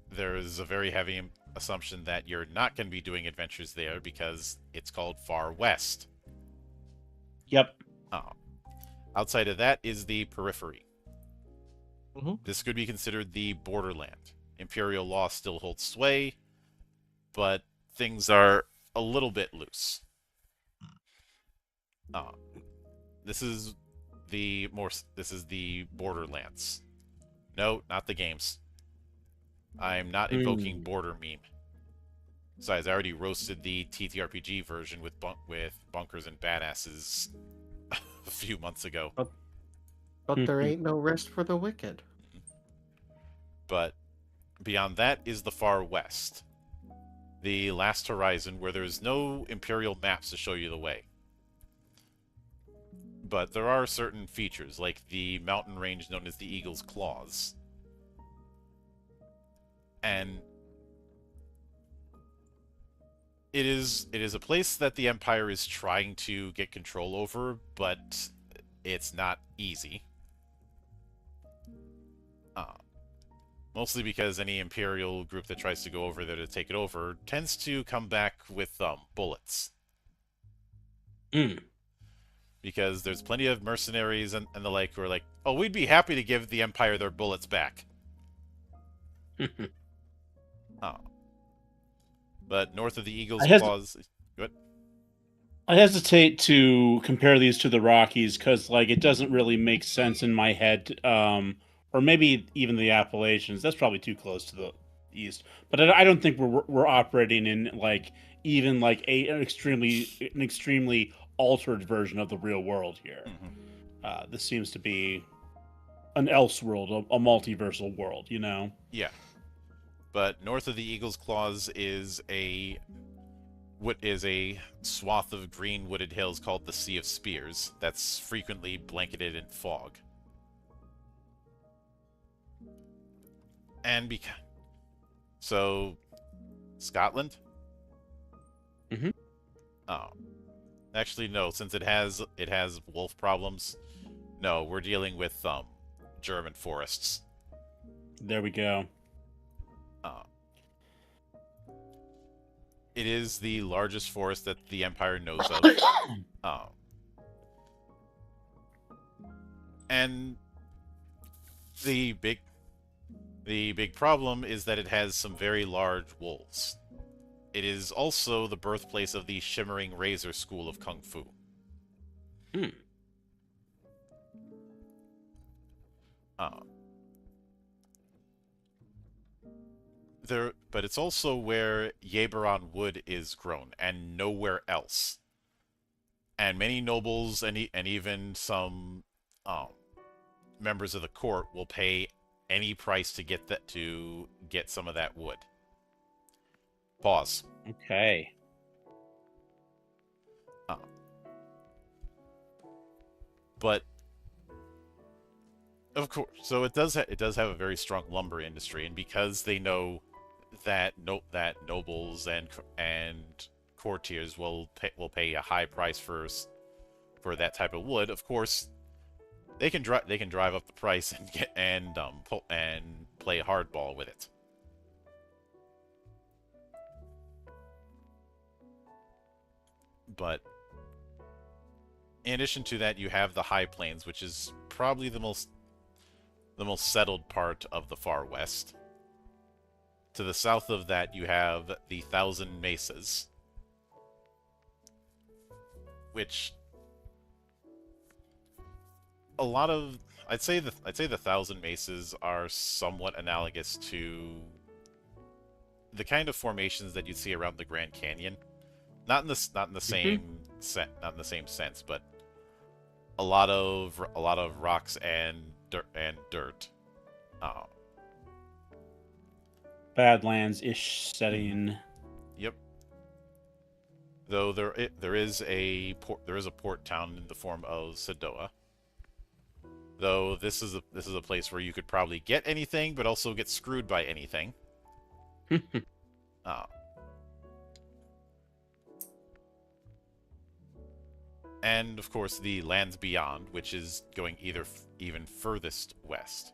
There is a very heavy assumption that you're not going to be doing adventures there because it's called Far West. Yep. Outside of that is the Periphery. Mm-hmm. This could be considered the borderland. Imperial law still holds sway, but things are a little bit loose. This is the Borderlands. No, not the games. I'm not invoking border meme. Besides, I already roasted the TTRPG version with bunkers and badasses a few months ago. But there ain't no rest for the wicked. But beyond that is the Far West. The last horizon where there's no Imperial maps to show you the way. But there are certain features, like the mountain range known as the Eagle's Claws. And it is a place that the Empire is trying to get control over, but it's not easy. Mostly because any Imperial group that tries to go over there to take it over tends to come back with bullets. Because there's plenty of mercenaries and the like who are like, oh, we'd be happy to give the Empire their bullets back. But north of the Eagle's Claws... What? I hesitate to compare these to the Rockies because, like, it doesn't really make sense in my head. Or maybe even the Appalachians. That's probably too close to the east. But I don't think we're operating in like even like an extremely altered version of the real world here. Mm-hmm. This seems to be an Elseworld, a multiversal world, you know? Yeah. But north of the Eagle's Claws is a what is a swath of green wooded hills called the Sea of Spears that's frequently blanketed in fog. And so Scotland? Mhm. Oh. Actually no, since it has wolf problems. No, we're dealing with German forests. There we go. Uh, it is the largest forest that the Empire knows of. Uh, and the big problem is that it has some very large wolves. It is also the birthplace of the Shimmering Razor School of Kung Fu. Hmm. But it's also where Yeberon wood is grown, and nowhere else. And many nobles and even some um, members of the court will pay any price to get some of that wood. Pause. Okay. But of course, so it does have a very strong lumber industry, and because they know that nobles and courtiers will pay a high price for that type of wood. Of course, they can drive up the price and play hardball with it. But in addition to that, you have the High Plains, which is probably the most settled part of the far west. To the south of that, you have the Thousand Mesas, which a lot of I'd say the Thousand Mesas are somewhat analogous to the kind of formations that you'd see around the Grand Canyon. Not in the same sense, but a lot of rocks and dirt. Badlands-ish setting. Yep. Though there is a port town in the form of Sadoa. Though this is a place where you could probably get anything, but also get screwed by anything. And of course the lands beyond, which is going even furthest west,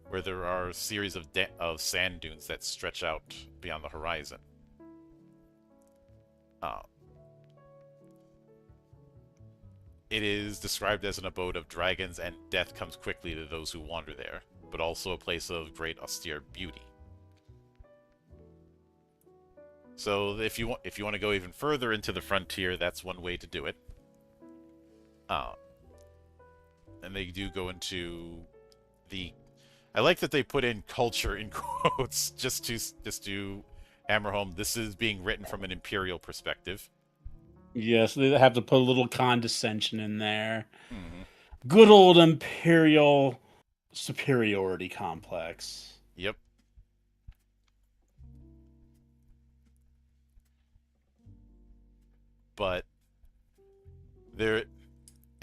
where there are a series of sand dunes that stretch out beyond the horizon. It is described as an abode of dragons, and death comes quickly to those who wander there, but also a place of great austere beauty. So if you want to go even further into the frontier, that's one way to do it. And they do go into the. I like that they put in culture in quotes just to hammer home this is being written from an imperial perspective. Yes, they have to put a little condescension in there. Mm-hmm. Good old imperial superiority complex. Yep. But there,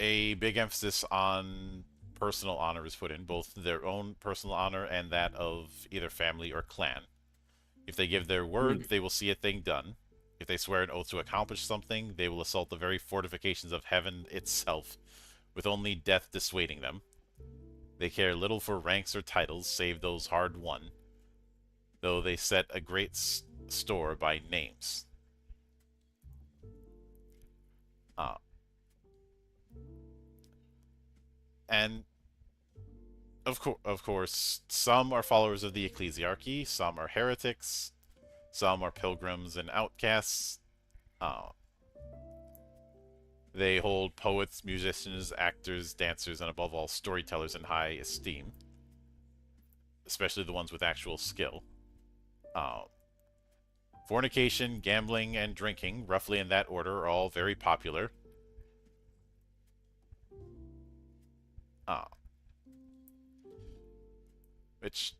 a big emphasis on personal honor is put in, both their own personal honor and that of either family or clan. If they give their word, they will see a thing done. If they swear an oath to accomplish something, they will assault the very fortifications of heaven itself, with only death dissuading them. They care little for ranks or titles, save those hard-won, though they set a great store by names. And of course, some are followers of the ecclesiarchy, some are heretics, some are pilgrims and outcasts. They hold poets, musicians, actors, dancers, and above all, storytellers in high esteem, especially the ones with actual skill. Fornication, gambling, and drinking, roughly in that order, are all very popular. Which,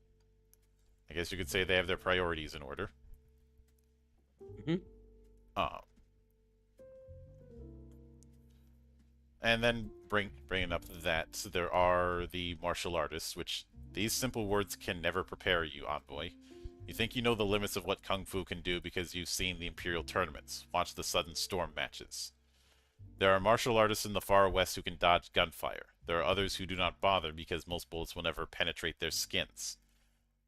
I guess you could say they have their priorities in order. Mm-hmm. Uh, and then bringing up that there are the martial artists, which these simple words can never prepare you, Envoy. You think you know the limits of what Kung Fu can do because you've seen the Imperial tournaments, watched the Sudden Storm matches. There are martial artists in the far west who can dodge gunfire. There are others who do not bother because most bullets will never penetrate their skins.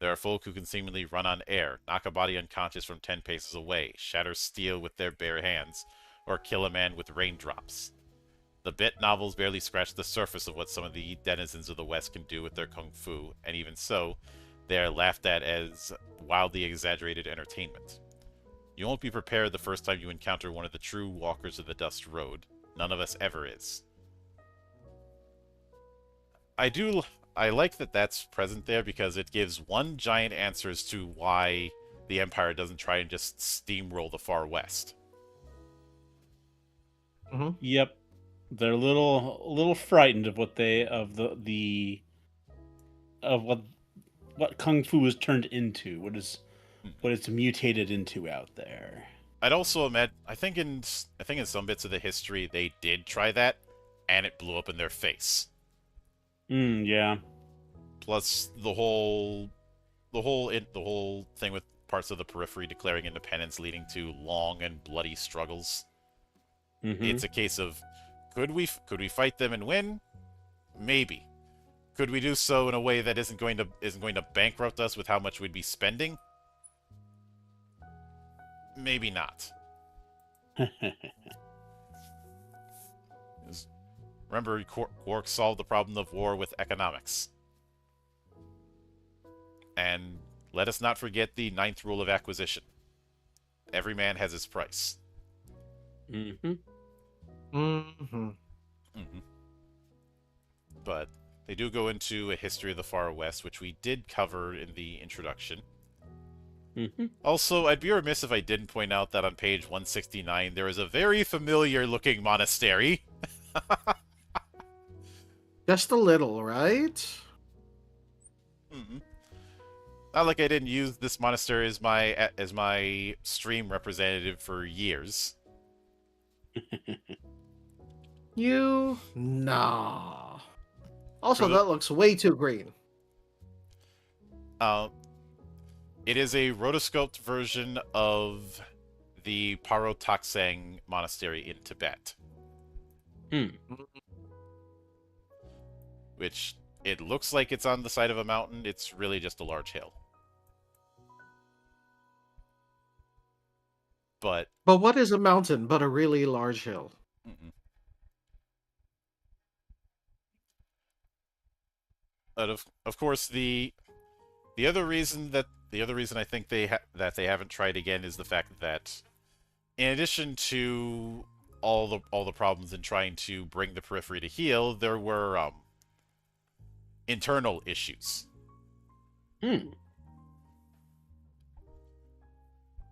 There are folk who can seemingly run on air, knock a body unconscious from 10 paces away, shatter steel with their bare hands, or kill a man with raindrops. The bit novels barely scratch the surface of what some of the denizens of the West can do with their kung fu, and even so, they are laughed at as wildly exaggerated entertainment. You won't be prepared the first time you encounter one of the true walkers of the Dust Road. None of us ever is. I like that that's present there because it gives one giant answer as to why the Empire doesn't try and just steamroll the far west. Mm-hmm. Yep, they're a little frightened of what they of the of what kung fu is turned into, what it's mutated into out there. I'd also imagine, I think in some bits of the history they did try that, and it blew up in their face. Yeah. Plus the whole thing with parts of the periphery declaring independence, leading to long and bloody struggles. Mm-hmm. It's a case of could we fight them and win? Maybe. Could we do so in a way that isn't going to bankrupt us with how much we'd be spending? Maybe not. Remember, Quark solved the problem of war with economics. And let us not forget the 9th rule of acquisition. Every man has his price. Mm-hmm. Mm-hmm. Mm-hmm. But they do go into a history of the Far West, which we did cover in the introduction. Mm-hmm. Also, I'd be remiss if I didn't point out that on page 169 there is a very familiar-looking monastery. Just a little, right? Mm-hmm. Not like I didn't use this monastery as my stream representative for years. Nah. Also, For the- that looks way too green. It is a rotoscoped version of the Paro Taksang monastery in Tibet. Which, it looks like it's on the side of a mountain. It's really just a large hill. But what is a mountain but a really large hill? mm-mm. But of course the other reason I think that they haven't tried again is the fact that in addition to all the problems in trying to bring the periphery to heal, there were internal issues.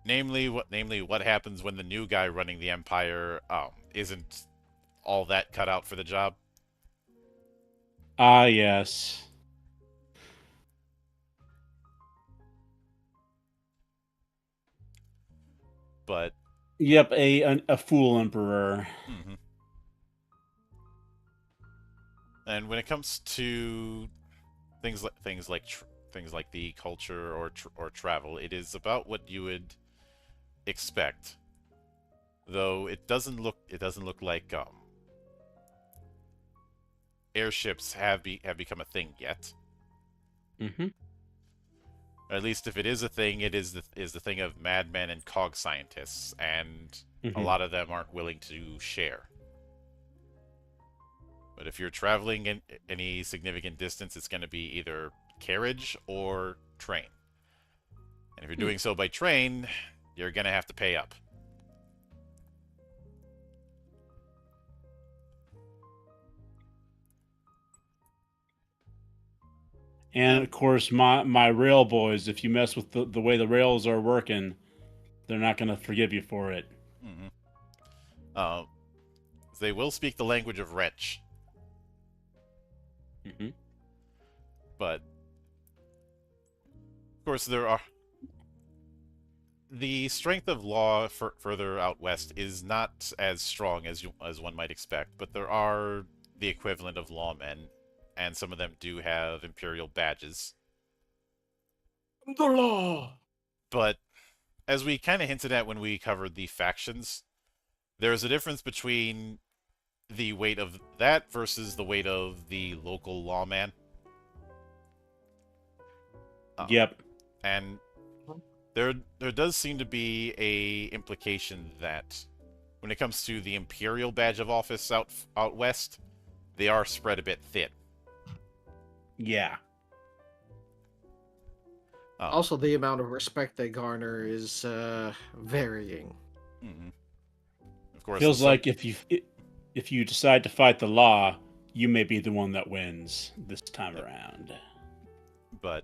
Namely what happens when the new guy running the Empire isn't all that cut out for the job. Ah, yes. But Yep, a fool emperor. mm-hmm. And when it comes to things like the culture or travel, it is about what you would expect. Though it doesn't look like airships have become a thing yet. Mm-hmm. Or at least if it is a thing, it is the thing of madmen and cog scientists, and a lot of them aren't willing to share. But if you're traveling in any significant distance, it's going to be either carriage or train. And if you're doing so by train, you're going to have to pay up. And of course, my rail boys, if you mess with the way the rails are working, they're not going to forgive you for it. Mm-hmm. They will speak the language of wrench. Mm-hmm. But of course there are the strength of law further out west is not as strong as one might expect, but there are the equivalent of lawmen, and some of them do have imperial badges. The law. But as we kind of hinted at when we covered the factions, there is a difference between the weight of that versus the weight of the local lawman. Yep. And there does seem to be a implication that when it comes to the imperial badge of office out west, they are spread a bit thin. Yeah. Also, the amount of respect they garner is varying. Mm-hmm. Of course, Feels like if you decide to fight the law, you may be the one that wins this time around. But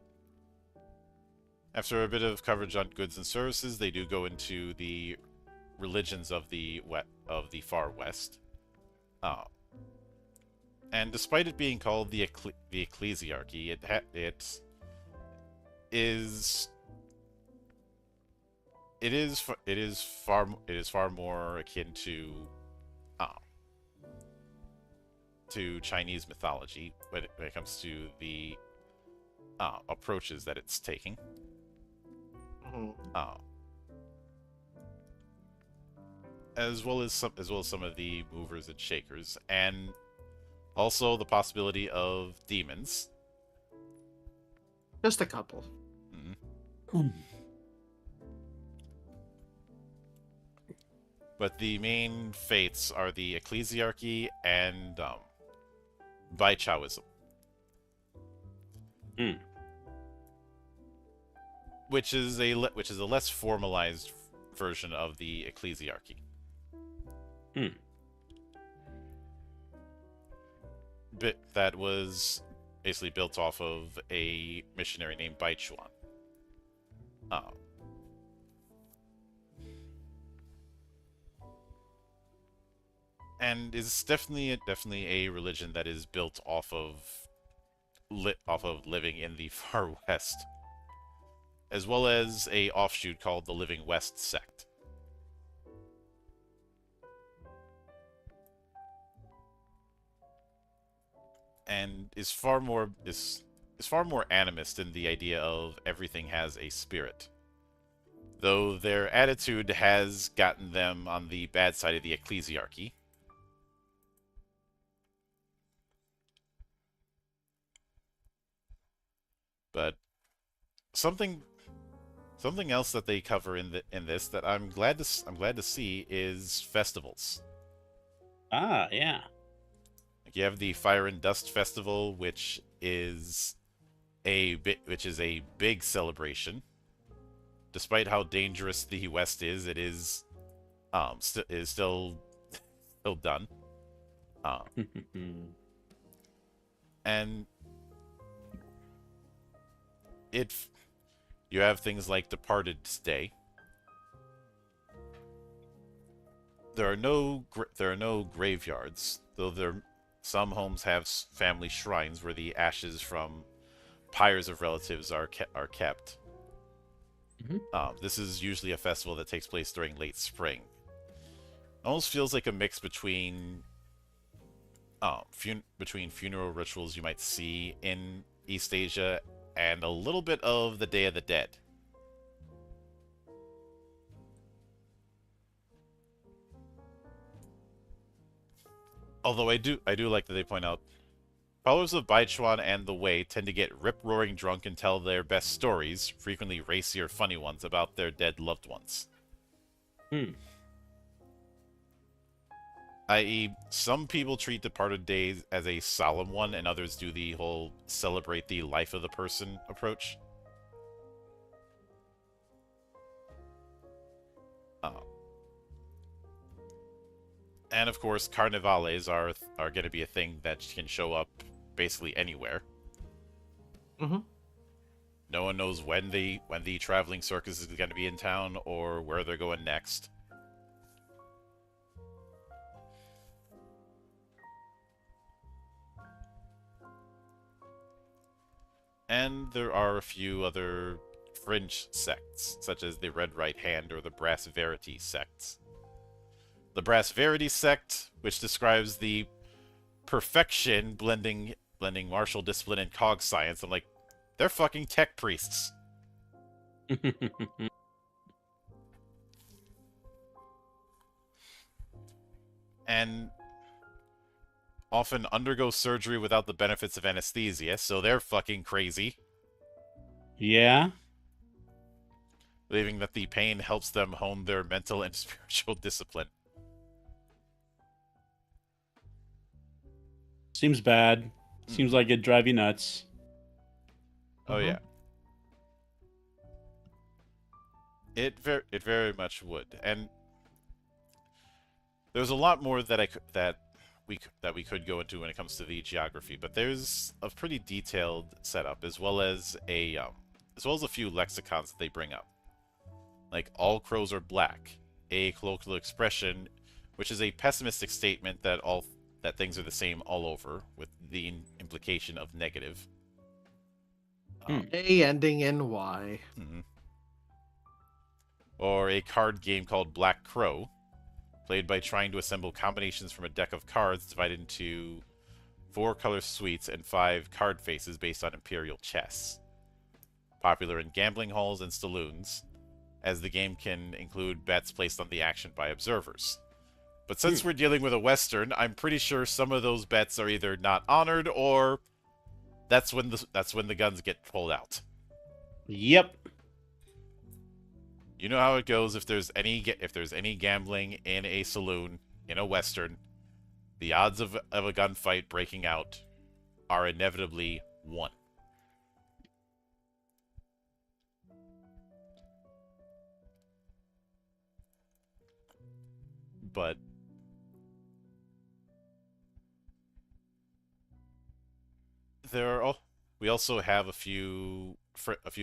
after a bit of coverage on goods and services, they do go into the religions of the far west. And despite it being called the ecclesiarchy, it is far more akin to Chinese mythology when it comes to the approaches that it's taking. As well as some of the movers and shakers, and also the possibility of demons. Just a couple. Mm-hmm. But the main faiths are the ecclesiarchy and Baichaoism. Which is a less formalized version of the ecclesiarchy. That was basically built off of a missionary named Baichuan. And is definitely a religion that is built off of living in the far west, as well as a offshoot called the Living West sect. And is far more animist in the idea of everything has a spirit. Though their attitude has gotten them on the bad side of the ecclesiarchy. But something else that they cover in this that I'm glad to see is festivals. Ah, yeah. Like you have the Fire and Dust Festival, which is a big celebration. Despite how dangerous the West is, it is still done. And you have things like Departed's Day. There are no graveyards, though some homes have family shrines where the ashes from pyres of relatives are kept. This is usually a festival that takes place during late spring. It almost feels like a mix between funeral rituals you might see in East Asia and a little bit of the Day of the Dead. Although I do like that they point out followers of Baichuan and the Wei tend to get rip-roaring drunk and tell their best stories, frequently racy or funny ones, about their dead loved ones. I.e., some people treat Departed Days as a solemn one, and others do the whole celebrate the life of the person approach. And of course, carnivales are going to be a thing that can show up basically anywhere. No one knows when the traveling circus is going to be in town or where they're going next. And there are a few other fringe sects, such as the Red Right Hand or the Brass Verity sects. The Brass Verity sect, which describes the perfection blending martial discipline and cog science. I'm like, they're fucking tech priests. And often undergo surgery without the benefits of anesthesia, so they're fucking crazy. Yeah. Believing that the pain helps them hone their mental and spiritual discipline. Seems bad. Seems like it'd drive you nuts. Oh yeah. It very much would. And there's a lot more that we could go into when it comes to the geography, but there's a pretty detailed setup as well as a few lexicons that they bring up. Like all crows are black, a colloquial expression which is a pessimistic statement that things are the same all over, with the implication of negative. A ending in Y. Or a card game called Black Crow, played by trying to assemble combinations from a deck of cards divided into 4 color suites and 5 card faces based on imperial chess. Popular in gambling halls and saloons, as the game can include bets placed on the action by observers. But since we're dealing with a Western, I'm pretty sure some of those bets are either not honored or that's when the guns get pulled out. Yep. You know how it goes if there's any gambling in a saloon in a Western, the odds of a gunfight breaking out are inevitably 1. But we also have a few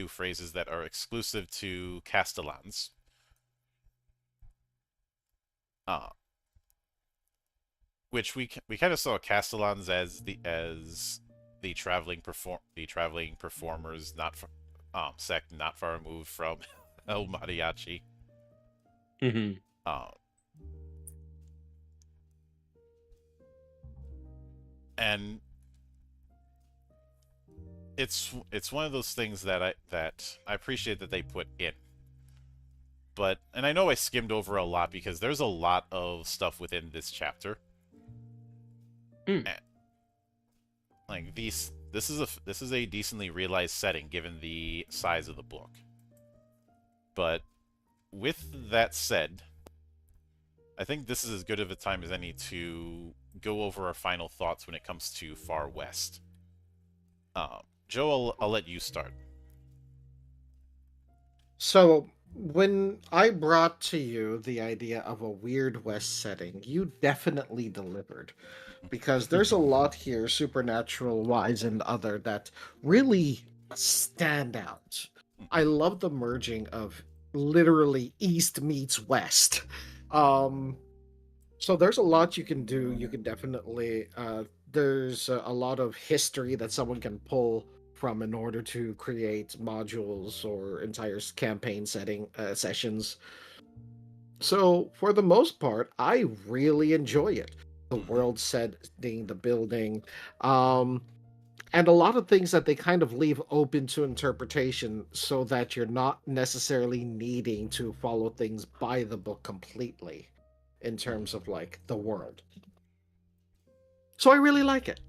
phrases that are exclusive to Castellans. Which we kind of saw Castellans as the traveling performers sect not far removed from El Mariachi. Mm-hmm. And it's one of those things that I appreciate that they put in. And I know I skimmed over a lot because there's a lot of stuff within this chapter. And, like this is a decently realized setting given the size of the book. But with that said, I think this is as good of a time as any to go over our final thoughts when it comes to Far West. Joe, I'll let you start. So, when I brought to you the idea of a Weird West setting, you definitely delivered. Because there's a lot here, supernatural wise and other, that really stand out. I love the merging of literally East meets West. So there's a lot you can do. You can definitely there's a lot of history that someone can pull from in order to create modules or entire campaign sessions. So for the most part, I really enjoy it. The world setting, the building, and a lot of things that they kind of leave open to interpretation so that you're not necessarily needing to follow things by the book completely in terms of like the world. So I really like it.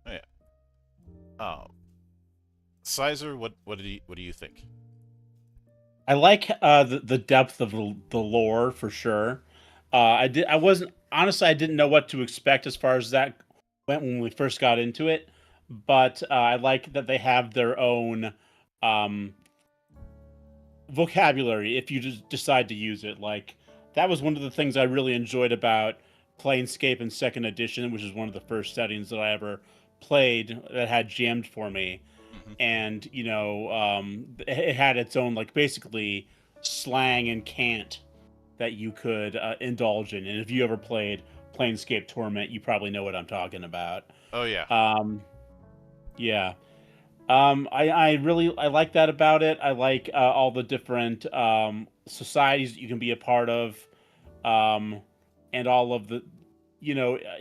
Oh, yeah. Sizer, what do you think? I like the depth of the lore for sure. I didn't know what to expect as far as that went when we first got into it, but I like that they have their own vocabulary if you just decide to use it. Like that was one of the things I really enjoyed about Planescape in 2nd edition, which is one of the first settings that I ever played that had jammed for me. And it had its own like basically slang and cant that you could indulge in. And if you ever played Planescape Torment, you probably know what I'm talking about. Oh yeah. Yeah. I really I like that about it. I like all the different societies that you can be a part of, um, and all of the,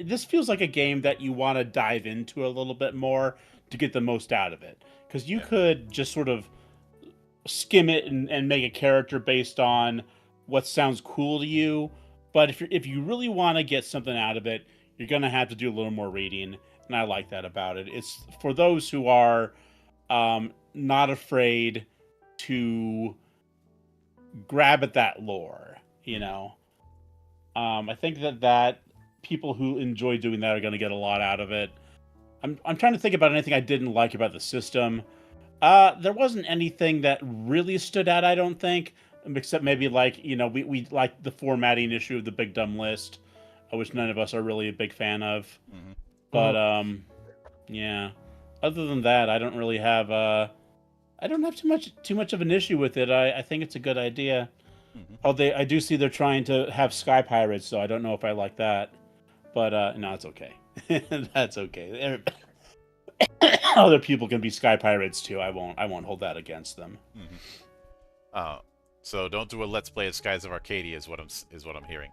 this feels like a game that you want to dive into a little bit more to get the most out of it. Because you Yeah. could just sort of skim it and make a character based on what sounds cool to you. But if you really want to get something out of it, you're gonna have to do a little more reading, and I like that about it. It's for those who are not afraid to grab at that lore. I think that people who enjoy doing that are going to get a lot out of it. I'm trying to think about anything I didn't like about the system. There wasn't anything that really stood out, I don't think, except maybe like we like the formatting issue of the big dumb list, which none of us are really a big fan of. Hmm. But yeah. Other than that, I don't really have I don't have too much of an issue with it. I think it's a good idea. Hmm. Oh, I do see they're trying to have Sky Pirates, so I don't know if I like that. But no, it's okay. That's okay. Other people can be Sky Pirates too. I won't hold that against them. Hmm. So don't do a let's play of Skies of Arcadia is what I'm hearing.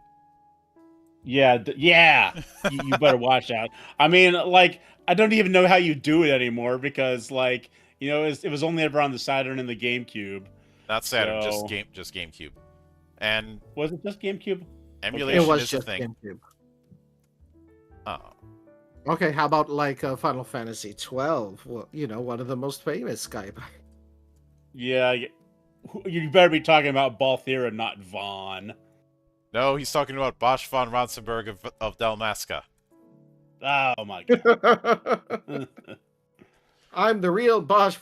Yeah, yeah. You better watch out. I mean, like, I don't even know how you do it anymore because, like, it was only ever on the Saturn and the GameCube. Not Saturn, So just GameCube. And was it just GameCube? It emulation was is the just thing. GameCube. Oh, Okay, how about like Final Fantasy 12? Well, one of the most famous Skype. Yeah, you better be talking about Balthier and not Vaughn. no, he's talking about Bosch von Ronsenberg of Dalmasca. Oh my god. I'm the real Bosch.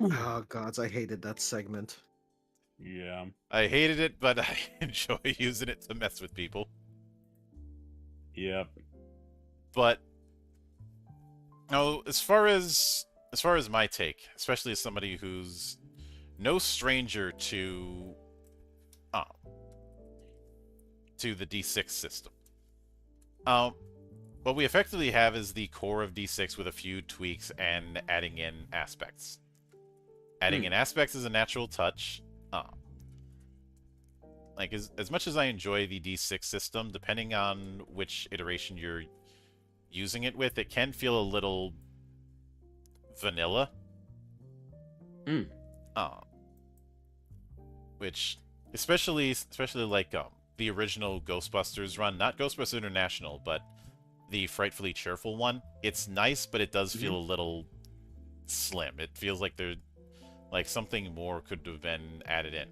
Oh gods, I hated that segment. Yeah. I hated it, but I enjoy using it to mess with people. Yep. But no, as far as my take, especially as somebody who's no stranger uh, to the D6 system. What we effectively have is the core of D6 with a few tweaks and adding in aspects. Adding in aspects is a natural touch. Like as much as I enjoy the D6 system, depending on which iteration you're using it with, it can feel a little vanilla. Mm. Which especially like the original Ghostbusters run, not Ghostbusters International, but the Frightfully Cheerful one. It's nice, but it does feel a little slim. It feels like something more could have been added in.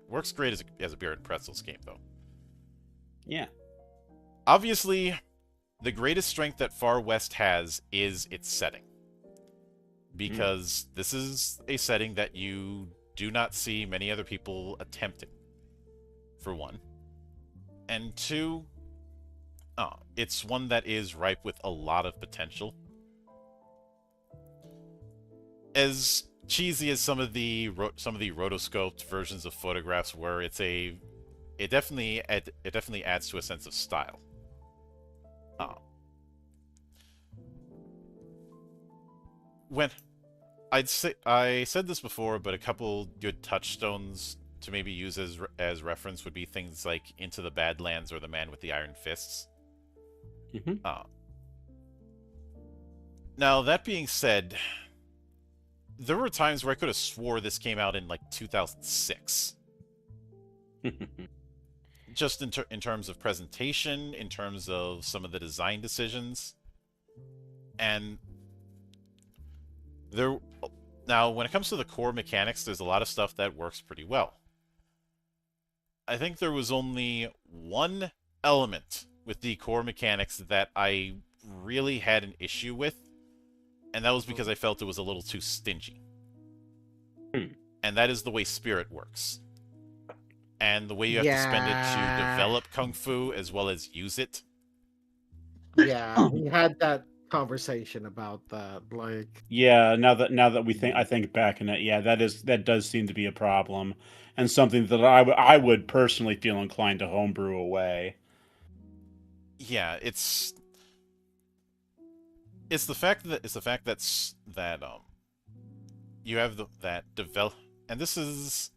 Works great as a beer and pretzels game, though. Yeah. Obviously, the greatest strength that Far West has is its setting. Because this is a setting that you do not see many other people attempting, for one. And two, it's one that is ripe with a lot of potential. As cheesy as some of the rotoscoped versions of photographs were, it definitely adds to a sense of style. When I said this before, but a couple good touchstones to maybe use as reference would be things like Into the Badlands or The Man with the Iron Fists. Now, that being said, there were times where I could have swore this came out in like 2006. Just in terms of presentation, in terms of some of the design decisions. And now, when it comes to the core mechanics, there's a lot of stuff that works pretty well. I think there was only one element with the core mechanics that I really had an issue with, and that was because I felt it was a little too stingy. And that is the way Spirit works. And the way you have to spend it to develop Kung Fu as well as use it. Yeah, we had that conversation about that. Like, yeah, now that I think back on it, yeah, that does seem to be a problem, and something that I would personally feel inclined to homebrew away. Yeah, it's that you have that develop, and this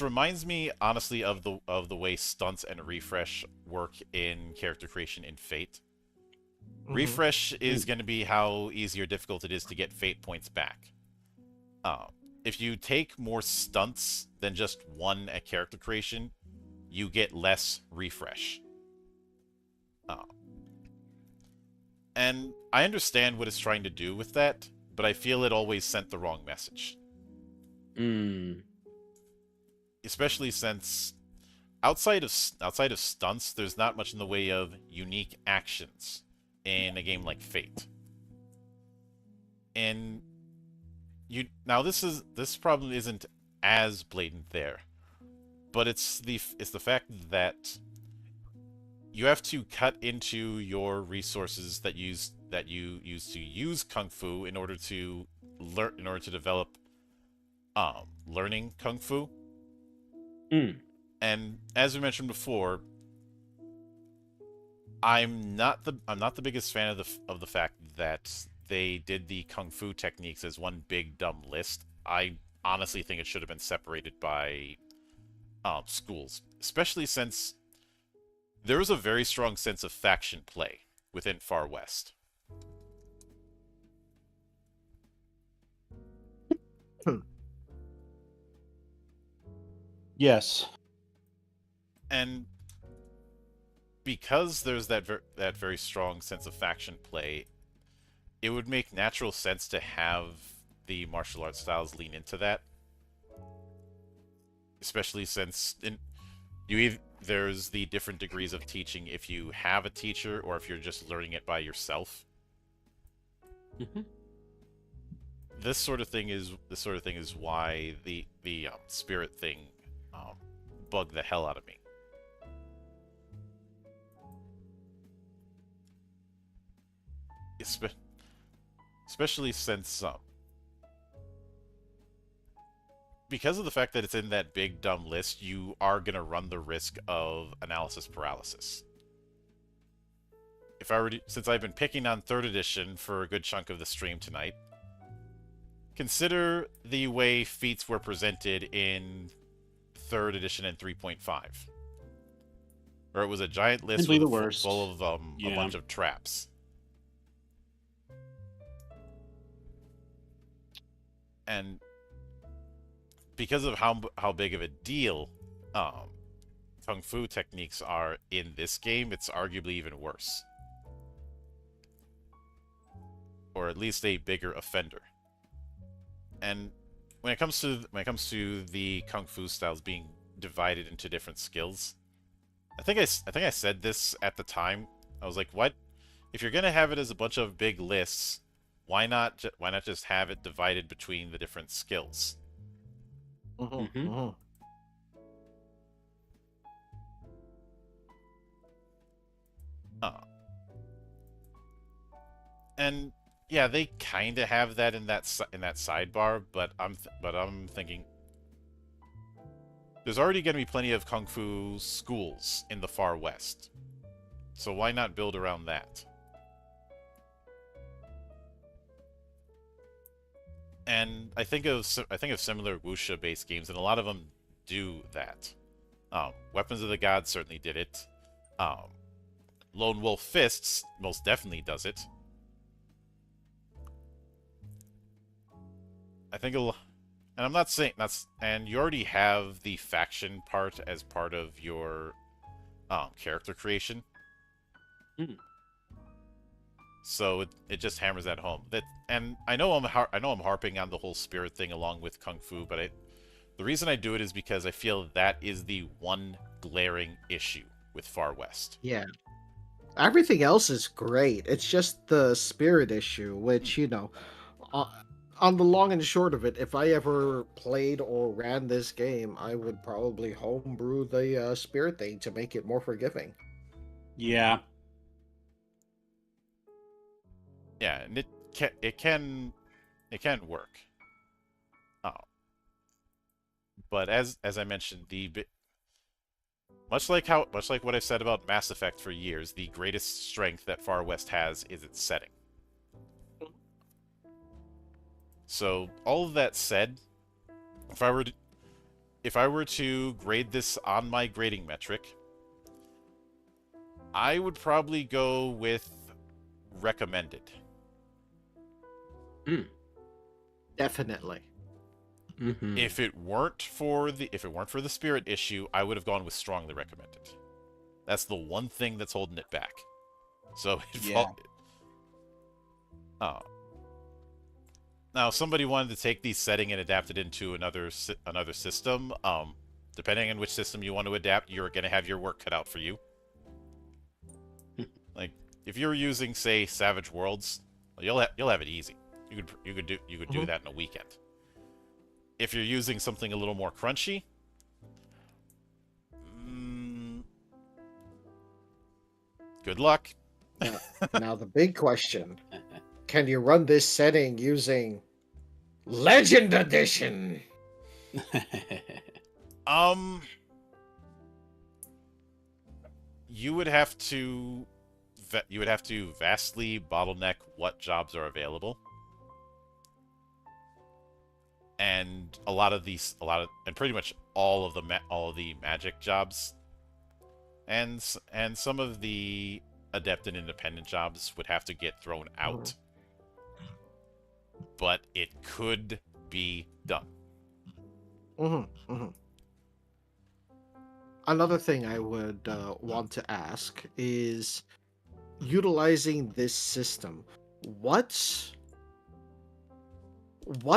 reminds me honestly of the way stunts and refresh work in character creation in Fate. Mhm. Refresh is going to be how easy or difficult it is to get Fate points back. Uh, if you take more stunts than just one at character creation, you get less refresh. Uh, and I understand what it's trying to do with that, but I feel it always sent the wrong message. Mm. Especially since outside of stunts, there's not much in the way of unique actions in a game like Fate. And this problem isn't as blatant there, but it's the fact that you have to cut into your resources that you use to use kung fu in order to develop learning kung fu. Mm. And as we mentioned before, I'm not the biggest fan of the fact that they did the kung fu techniques as one big dumb list. I honestly think it should have been separated by schools, especially since there is a very strong sense of faction play within Far West. Yes. And because there's that very strong sense of faction play, it would make natural sense to have the martial arts styles lean into that. Especially since there's the different degrees of teaching if you have a teacher or if you're just learning it by yourself. Mm-hmm. This sort of thing is why the spirit thing bugged the hell out of me. Especially since because of the fact that it's in that big dumb list, you are gonna run the risk of analysis paralysis. Since I've been picking on 3rd edition for a good chunk of the stream tonight, consider the way feats were presented in 3rd edition and 3.5, where it was a giant list full of a bunch of traps. And because of how big of a deal kung fu techniques are in this game, it's arguably even worse, or at least a bigger offender. And when it comes to the kung fu styles being divided into different skills, I think I said this at the time. I was like, what? If you're gonna have it as a bunch of big lists, why not just have it divided between the different skills? Mm-hmm. Mm-hmm. And yeah, they kind of have that in that sidebar, but I'm thinking there's already going to be plenty of kung fu schools in the Far West, so why not build around that? And I think of similar wuxia-based games, and a lot of them do that. Weapons of the Gods certainly did it. Lone Wolf Fists most definitely does it. I think and I'm not saying that's, and you already have the faction part as part of your character creation. Mm. So it just hammers that home. And I know I'm harping on the whole spirit thing along with kung fu, but the reason I do it is because I feel that is the one glaring issue with Far West. Yeah. Everything else is great. It's just the spirit issue, which, on the long and short of it, if I ever played or ran this game, I would probably homebrew the spirit thing to make it more forgiving. Yeah. Yeah, and it can work. But as I mentioned, much like what I've said about Mass Effect for years, the greatest strength that Far West has is its setting. So all of that said, if I were to, if I were to grade this on my grading metric, I would probably go with recommended. Definitely. Mm-hmm. If it weren't for the spirit issue, I would have gone with strongly recommended. That's the one thing that's holding it back. So Yeah. Oh. Now, if somebody wanted to take the setting and adapt it into another system, depending on which system you want to adapt, you're going to have your work cut out for you. Like, if you're using, say, Savage Worlds, you'll have it easy. You could do that in a weekend. If you're using something a little more crunchy, good luck. Now the big question: can you run this setting using Legend Edition? You would have to vastly bottleneck what jobs are available. And pretty much all of the magic jobs, and some of the adept and independent jobs would have to get thrown out. But it could be done. Another thing I would want to ask is, utilizing this system, what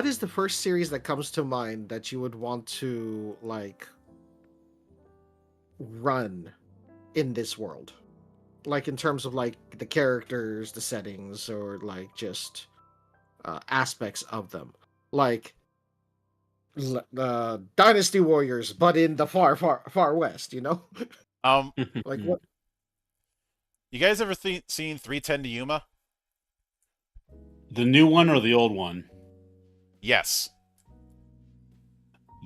is the first series that comes to mind that you would want to like run in this world? Like in terms of like the characters, the settings, or like just aspects of them. Like Dynasty Warriors, but in the far west, you know? Like what? You guys ever seen 310 to Yuma? The new one or the old one? Yes.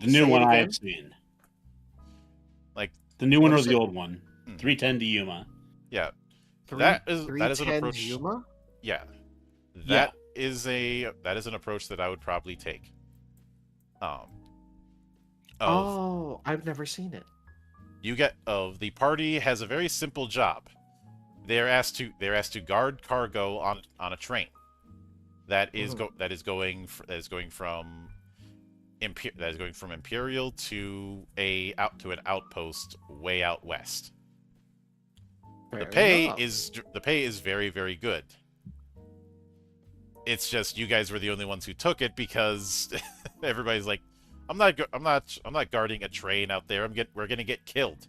The new Say it one I again? have seen. Like, The new one What or is the it? old one? 310 to Yuma. yeah. That is an 310 approach. Yuma? Yeah. That is an approach that I would probably take. I've never seen it. The party has a very simple job. They're asked to guard cargo on a train that is going from Imperial to an outpost way out west. Fair The pay enough. is very, very good. It's just you guys were the only ones who took it because everybody's like, I'm not guarding a train out there. We're gonna get killed.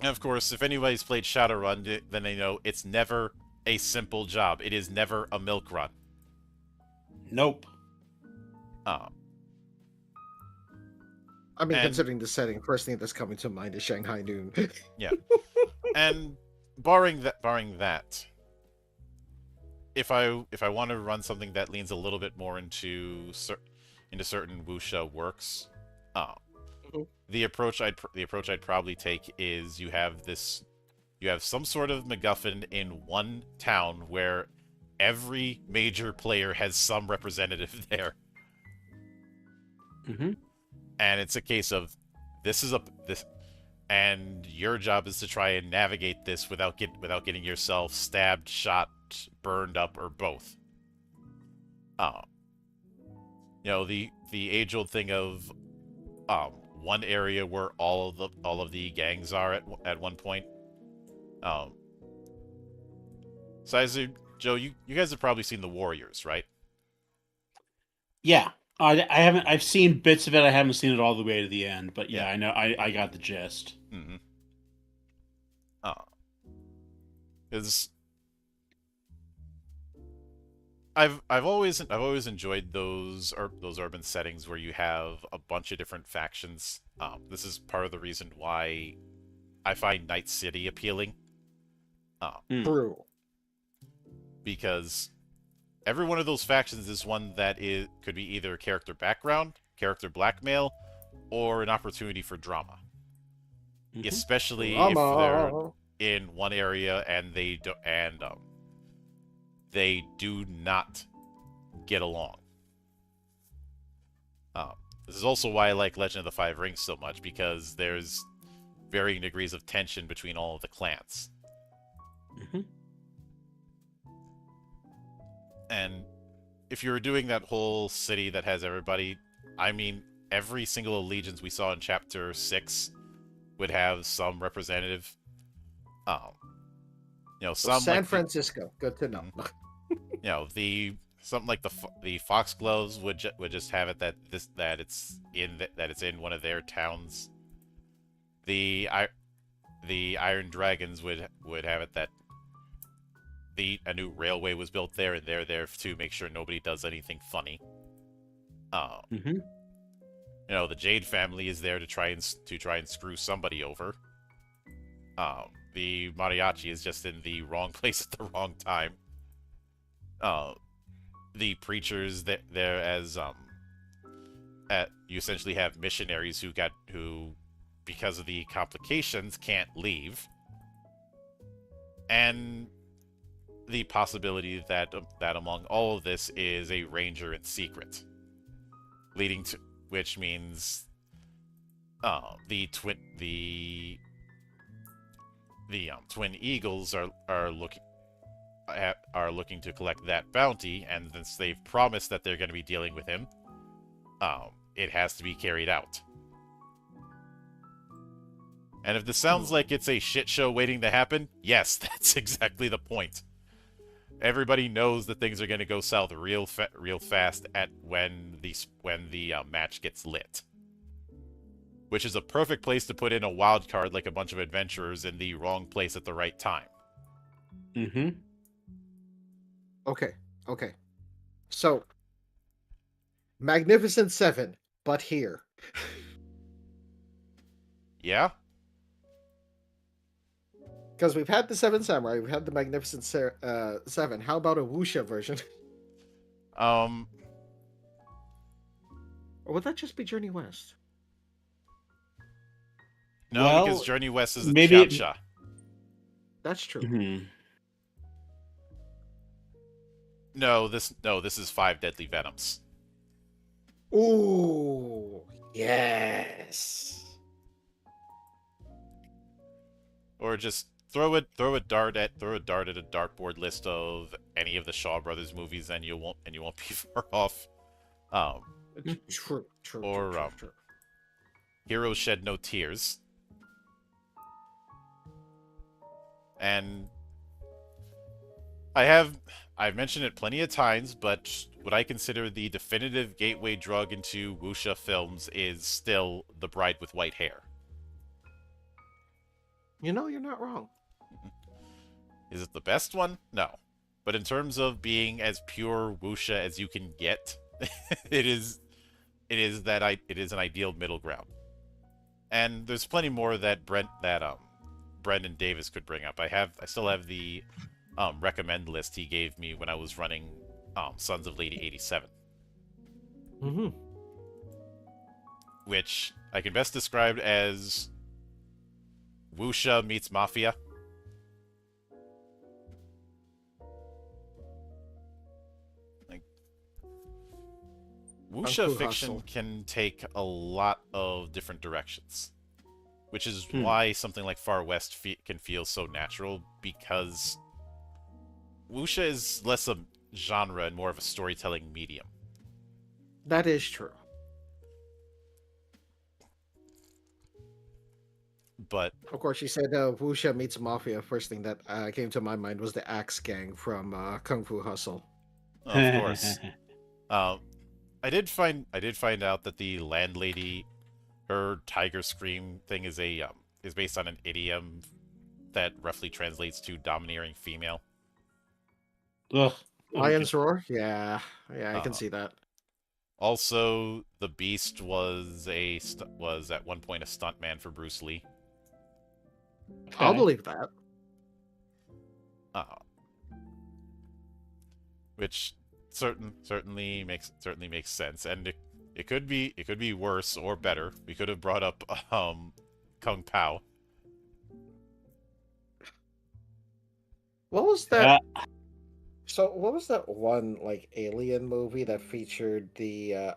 And of course, if anybody's played Shadowrun, then they know it's never a simple job. It is never a milk run. Nope. I mean, and- considering the setting, first thing that's coming to mind is Shanghai Noon. And barring that, if I want to run something that leans a little bit more into certain wuxia works, the approach I'd probably take is you have some sort of MacGuffin in one town where every major player has some representative there. Mm-hmm. And it's a case of this, and your job is to try and navigate this without getting yourself stabbed, shot, burned up, or both. The age-old thing of one area where all of the gangs are at one point. Saizu, Joe, you guys have probably seen The Warriors, right? Yeah. I haven't. I've seen bits of it. I haven't seen it all the way to the end, but yeah, I know. I got the gist. Mm-hmm. Because I've always enjoyed those urban settings where you have a bunch of different factions. This is part of the reason why I find Night City appealing. True. Because every one of those factions is one that could be either character background, character blackmail, or an opportunity for drama. Especially if they're in one area and they do not get along. This is also why I like Legend of the Five Rings so much, because there's varying degrees of tension between all of the clans. Mm-hmm. And if you were doing that whole city that has everybody, I mean, every single allegiance we saw in Chapter 6 would have some representative. Some San like Francisco. Good to know. something like the Foxgloves would just have it that it's in one of their towns. The Iron Dragons would have it that a new railway was built there, and they're there to make sure nobody does anything funny. Mm-hmm. The Jade family is there to try and screw somebody over. The Mariachi is just in the wrong place at the wrong time. The preachers there as you essentially have missionaries who because of the complications can't leave, and the possibility that among all of this is a ranger in secret, leading to which means the Twin Eagles are looking to collect that bounty, and since they've promised that they're going to be dealing with him, it has to be carried out. And if this sounds like it's a shit show waiting to happen, yes, that's exactly the point. Everybody knows that things are going to go south real fast when the match gets lit. Which is a perfect place to put in a wild card like a bunch of adventurers in the wrong place at the right time. Mm-hmm. Okay. So, Magnificent Seven, but here. Yeah? Because we've had the Seven Samurai, we've had the Magnificent Seven. How about a wuxia version? Or would that just be Journey West? No, because Journey West is a maybe cha-cha. That's true. Mm-hmm. No, this is Five Deadly Venoms. Ooh, yes. Or just throw a dart at a dartboard list of any of the Shaw Brothers movies, and you won't be far off. True. Heroes Shed No Tears. And I've mentioned it plenty of times, but what I consider the definitive gateway drug into wuxia films is still The Bride with White Hair. You're not wrong. Is it the best one? No. But in terms of being as pure wuxia as you can get, it is an ideal middle ground. And there's plenty more that Brendan Davis could bring up. I still have the recommend list he gave me when I was running Sons of Lady 87. Mm-hmm. Which I can best describe as wuxia meets mafia. Like, wuxia fiction can take a lot of different directions. Which is why something like Far West can feel so natural, because wuxia is less a genre and more of a storytelling medium. That is true. But of course, you said wuxia meets mafia. First thing that came to my mind was the Axe Gang from Kung Fu Hustle. Of course. I did find out that the landlady, her tiger scream thing is based on an idiom that roughly translates to domineering female. Ugh. Lion's Roar? Yeah, I can see that. Also, the Beast was at one point a stuntman for Bruce Lee. Okay. I'll believe that. Which certainly makes sense, and it could be worse or better. We could have brought up Kung Pao. What was that So what was that one like alien movie that featured the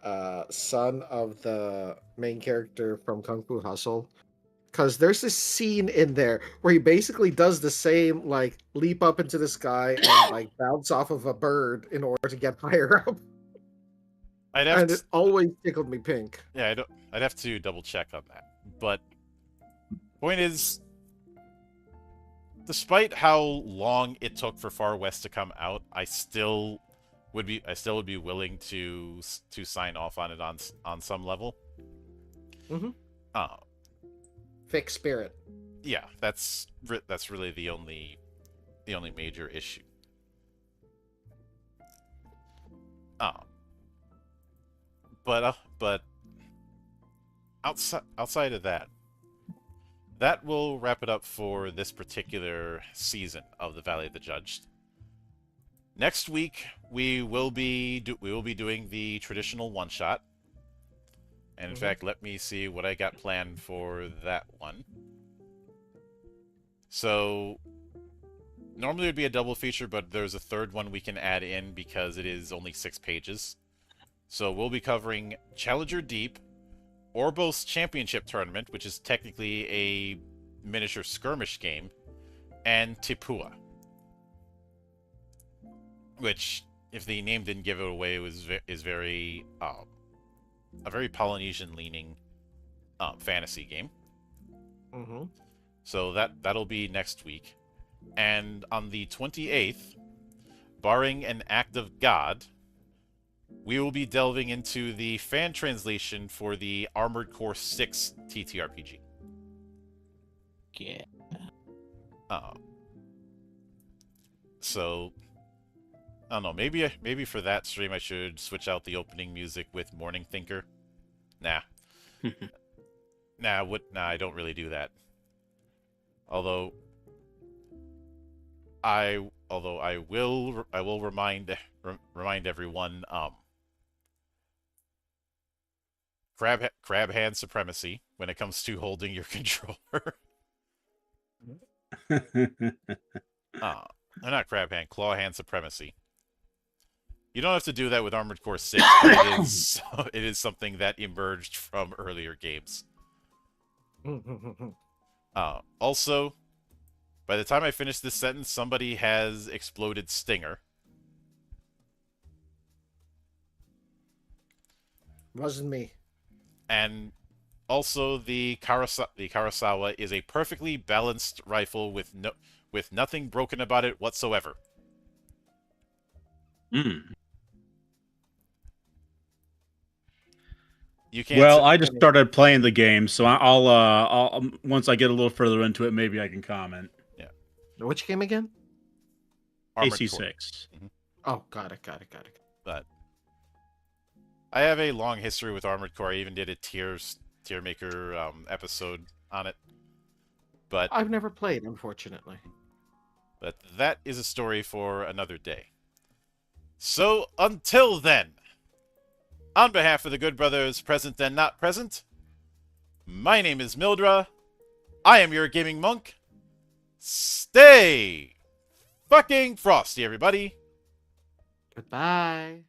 son of the main character from Kung Fu Hustle? Because there's this scene in there where he basically does the same like leap up into the sky and like bounce off of a bird in order to get higher up, I'd have and to, it always tickled me pink. yeah, I'd have to double check on that. But point is, despite how long it took for Far West to come out, I still would be willing to sign off on it on some level. Mhm. Uh, Fixed spirit. yeah, that's really the only major issue. Uh, but outside of that, that will wrap it up for this particular season of the Valley of the Judged. Next week we will be doing the traditional one shot. And in fact, let me see what I got planned for that one. So normally it would be a double feature, but there's a third one we can add in because it is only 6 pages. So we'll be covering Challenger Deep, Orbo's Championship Tournament, which is technically a miniature skirmish game, and Tipua, which, if the name didn't give it away, is very a very Polynesian-leaning fantasy game. Mm-hmm. So that'll be next week, and on the 28th, barring an act of God, we will be delving into the fan translation for the Armored Core 6 TTRPG. Yeah. So I don't know. Maybe for that stream I should switch out the opening music with Morning Thinker. Nah. Nah. I don't really do that. Although I will remind everyone crab hand supremacy when it comes to holding your controller. Not crab hand, claw hand supremacy. You don't have to do that with Armored Core 6, but it is something that emerged from earlier games. Also, by the time I finish this sentence, somebody has exploded Stinger. Wasn't me. And also, the Karasawa is a perfectly balanced rifle with nothing broken about it whatsoever. You can't. Well, I just started playing the game, so I'll once I get a little further into it, maybe I can comment. Yeah. Which game again? AC6. Oh, got it. But I have a long history with Armored Core. I even did a tier maker episode on it. But I've never played, unfortunately. But that is a story for another day. So until then, on behalf of the good brothers present and not present, my name is Mildra. I am your gaming monk. Stay fucking frosty, everybody. Goodbye.